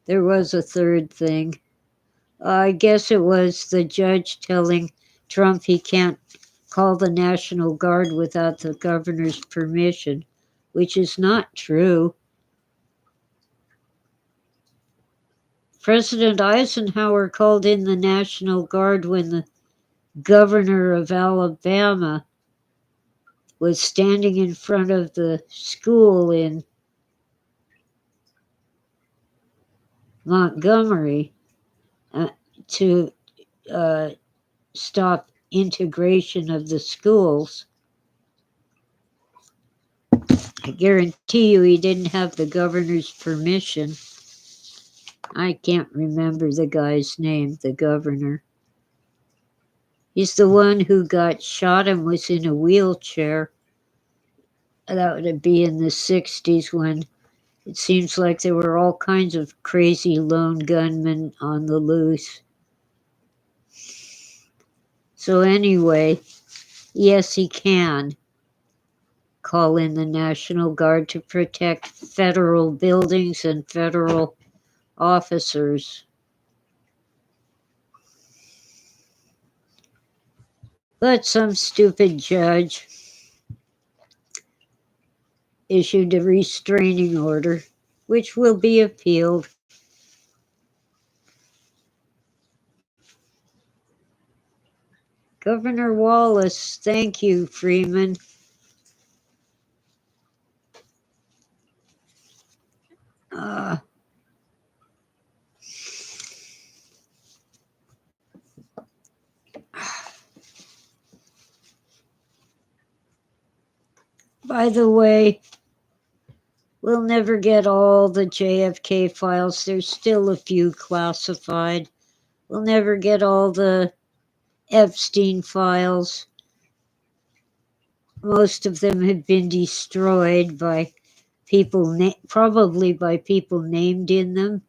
There was a third thing. I guess it was the judge telling Trump he can't call the National Guard without the governor's permission, which is not true. President Eisenhower called in the National Guard when the governor of Alabama was standing in front of the school in Montgomery to stop integration of the schools. I guarantee you he didn't have the governor's permission. I can't remember the guy's name, the governor. He's the one who got shot and was in a wheelchair. That would be in the 60s when it seems like there were all kinds of crazy lone gunmen on the loose. So anyway, yes, he can call in the National Guard to protect federal buildings and federal officers. But some stupid judge issued a restraining order, which will be appealed. Governor Wallace, thank you, Freeman. By the way, we'll never get all the JFK files. There's still a few classified. We'll never get all the Epstein files. Most of them have been destroyed by people, probably by people named in them.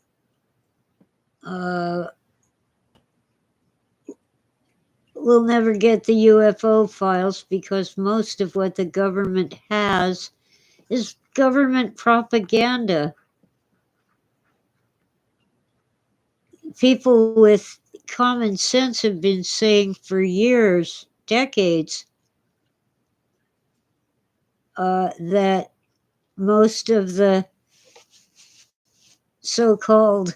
We'll never get the UFO files because most of what the government has is government propaganda. People with common sense have been saying for years, decades, that most of the so-called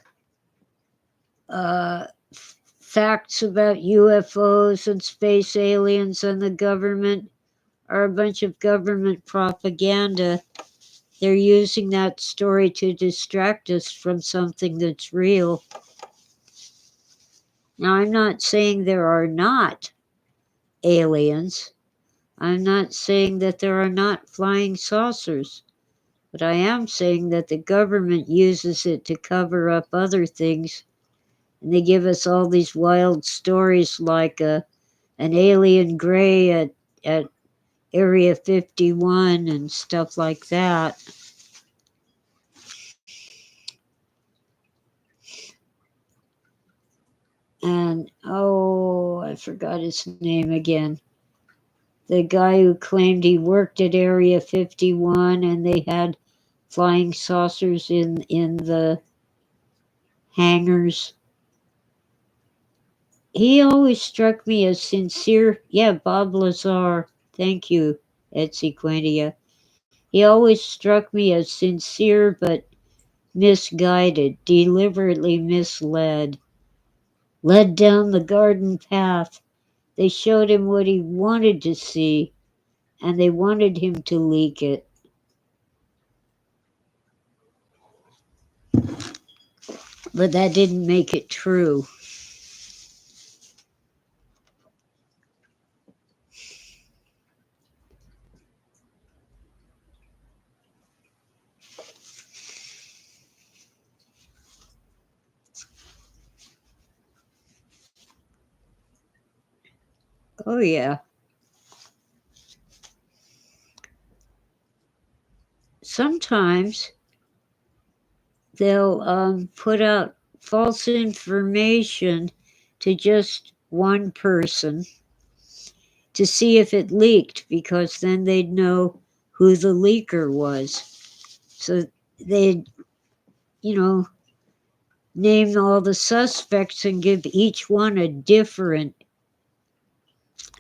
facts about UFOs and space aliens and the government are a bunch of government propaganda. They're using that story to distract us from something that's real. Now, I'm not saying there are not aliens. I'm not saying that there are not flying saucers. But I am saying that the government uses it to cover up other things. And they give us all these wild stories like an alien gray at Area 51 and stuff like that. And, oh, I forgot his name again. The guy who claimed he worked at Area 51 and they had flying saucers in the hangars. He always struck me as sincere. Yeah, Bob Lazar. Thank you, Etsy Quintia. He always struck me as sincere but misguided, deliberately misled, led down the garden path. They showed him what he wanted to see, and they wanted him to leak it. But that didn't make it true. Oh, yeah. Sometimes they'll put out false information to just one person to see if it leaked, because then they'd know who the leaker was. So they'd, name all the suspects and give each one a different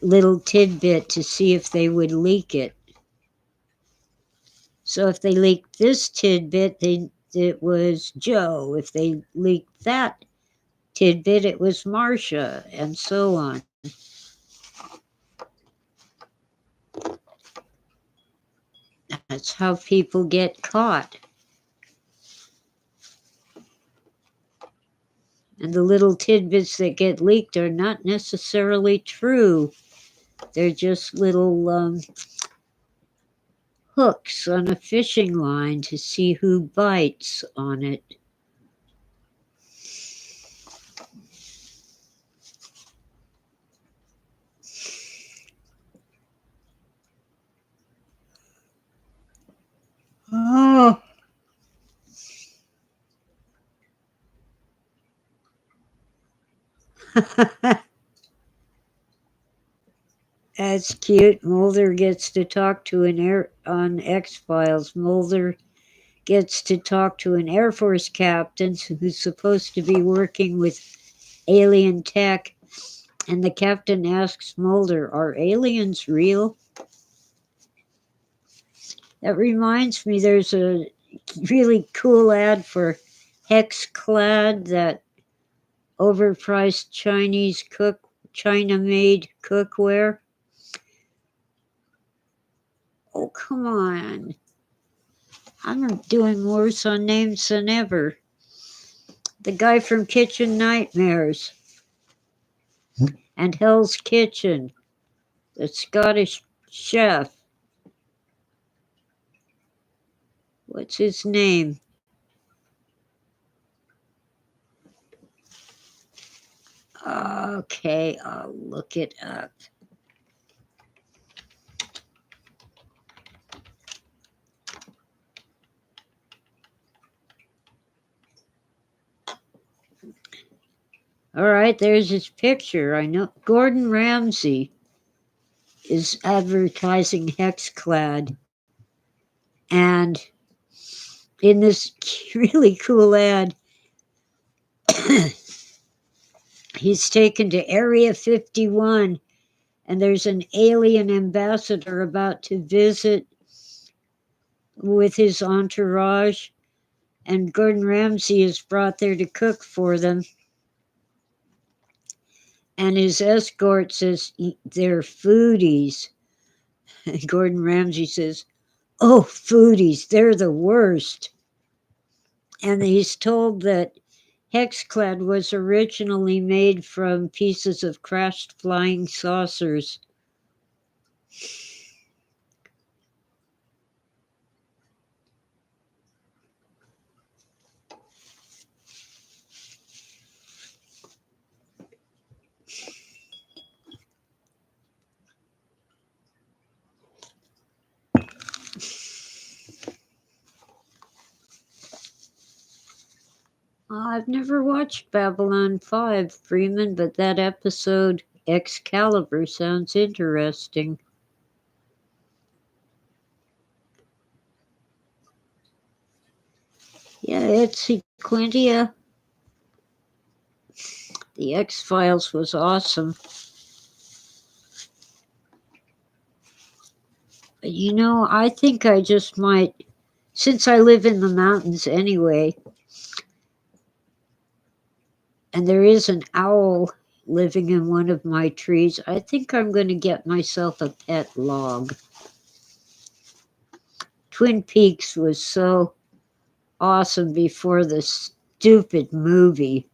little tidbit to see if they would leak it. So if they leaked this tidbit, it was Joe. If they leaked that tidbit, it was Marcia, and so on. That's how people get caught. And the little tidbits that get leaked are not necessarily true. They're just little hooks on a fishing line to see who bites on it. Oh. That's cute. Mulder gets to talk to on X-Files. Mulder gets to talk to an Air Force captain who's supposed to be working with alien tech. And the captain asks Mulder, "Are aliens real?" That reminds me, there's a really cool ad for Hexclad, that overpriced China-made cookware. Oh, come on. I'm doing worse on names than ever. The guy from Kitchen Nightmares and Hell's Kitchen, the Scottish chef. What's his name? Okay, I'll look it up. All right, there's his picture. I know Gordon Ramsay is advertising Hexclad. And in this really cool ad, he's taken to Area 51, and there's an alien ambassador about to visit with his entourage, and Gordon Ramsay is brought there to cook for them. And his escort says they're foodies. And Gordon Ramsay says, "Oh, foodies, they're the worst." And he's told that Hexclad was originally made from pieces of crashed flying saucers. I've never watched Babylon 5, Freeman, but that episode, Excalibur, sounds interesting. Yeah, it's Sequentia. The X-Files was awesome. But I think I just might, since I live in the mountains anyway, and there is an owl living in one of my trees, I think I'm going to get myself a pet log. Twin Peaks was so awesome before the stupid movie.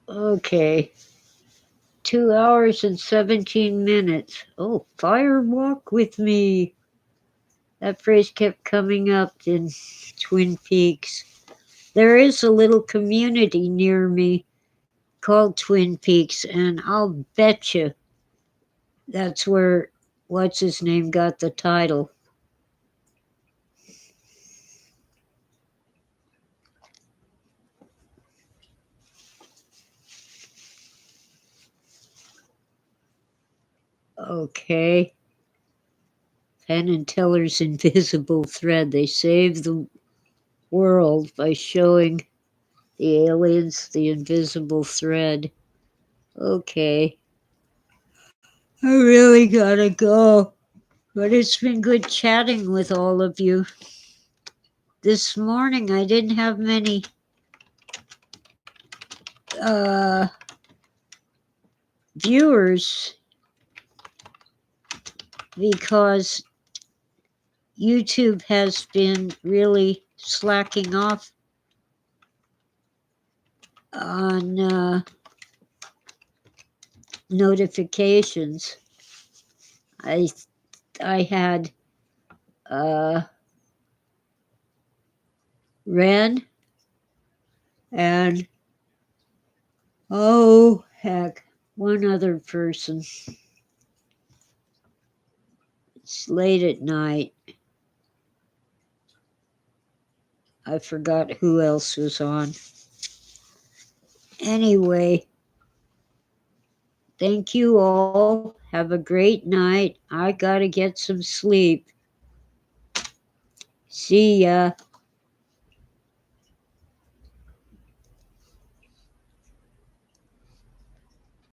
Okay. 2 hours and 17 minutes. Oh, fire walk with me. That phrase kept coming up in Twin Peaks. There is a little community near me called Twin Peaks, and I'll bet you that's where what's his name got the title. Okay. Penn and Teller's invisible thread. They saved the world by showing the aliens the invisible thread. Okay. I really gotta go. But it's been good chatting with all of you. This morning I didn't have many viewers because YouTube has been really slacking off on notifications. I had Ren and oh heck, one other person. It's late at night. I forgot who else was on. Anyway, thank you all. Have a great night. I gotta get some sleep. See ya.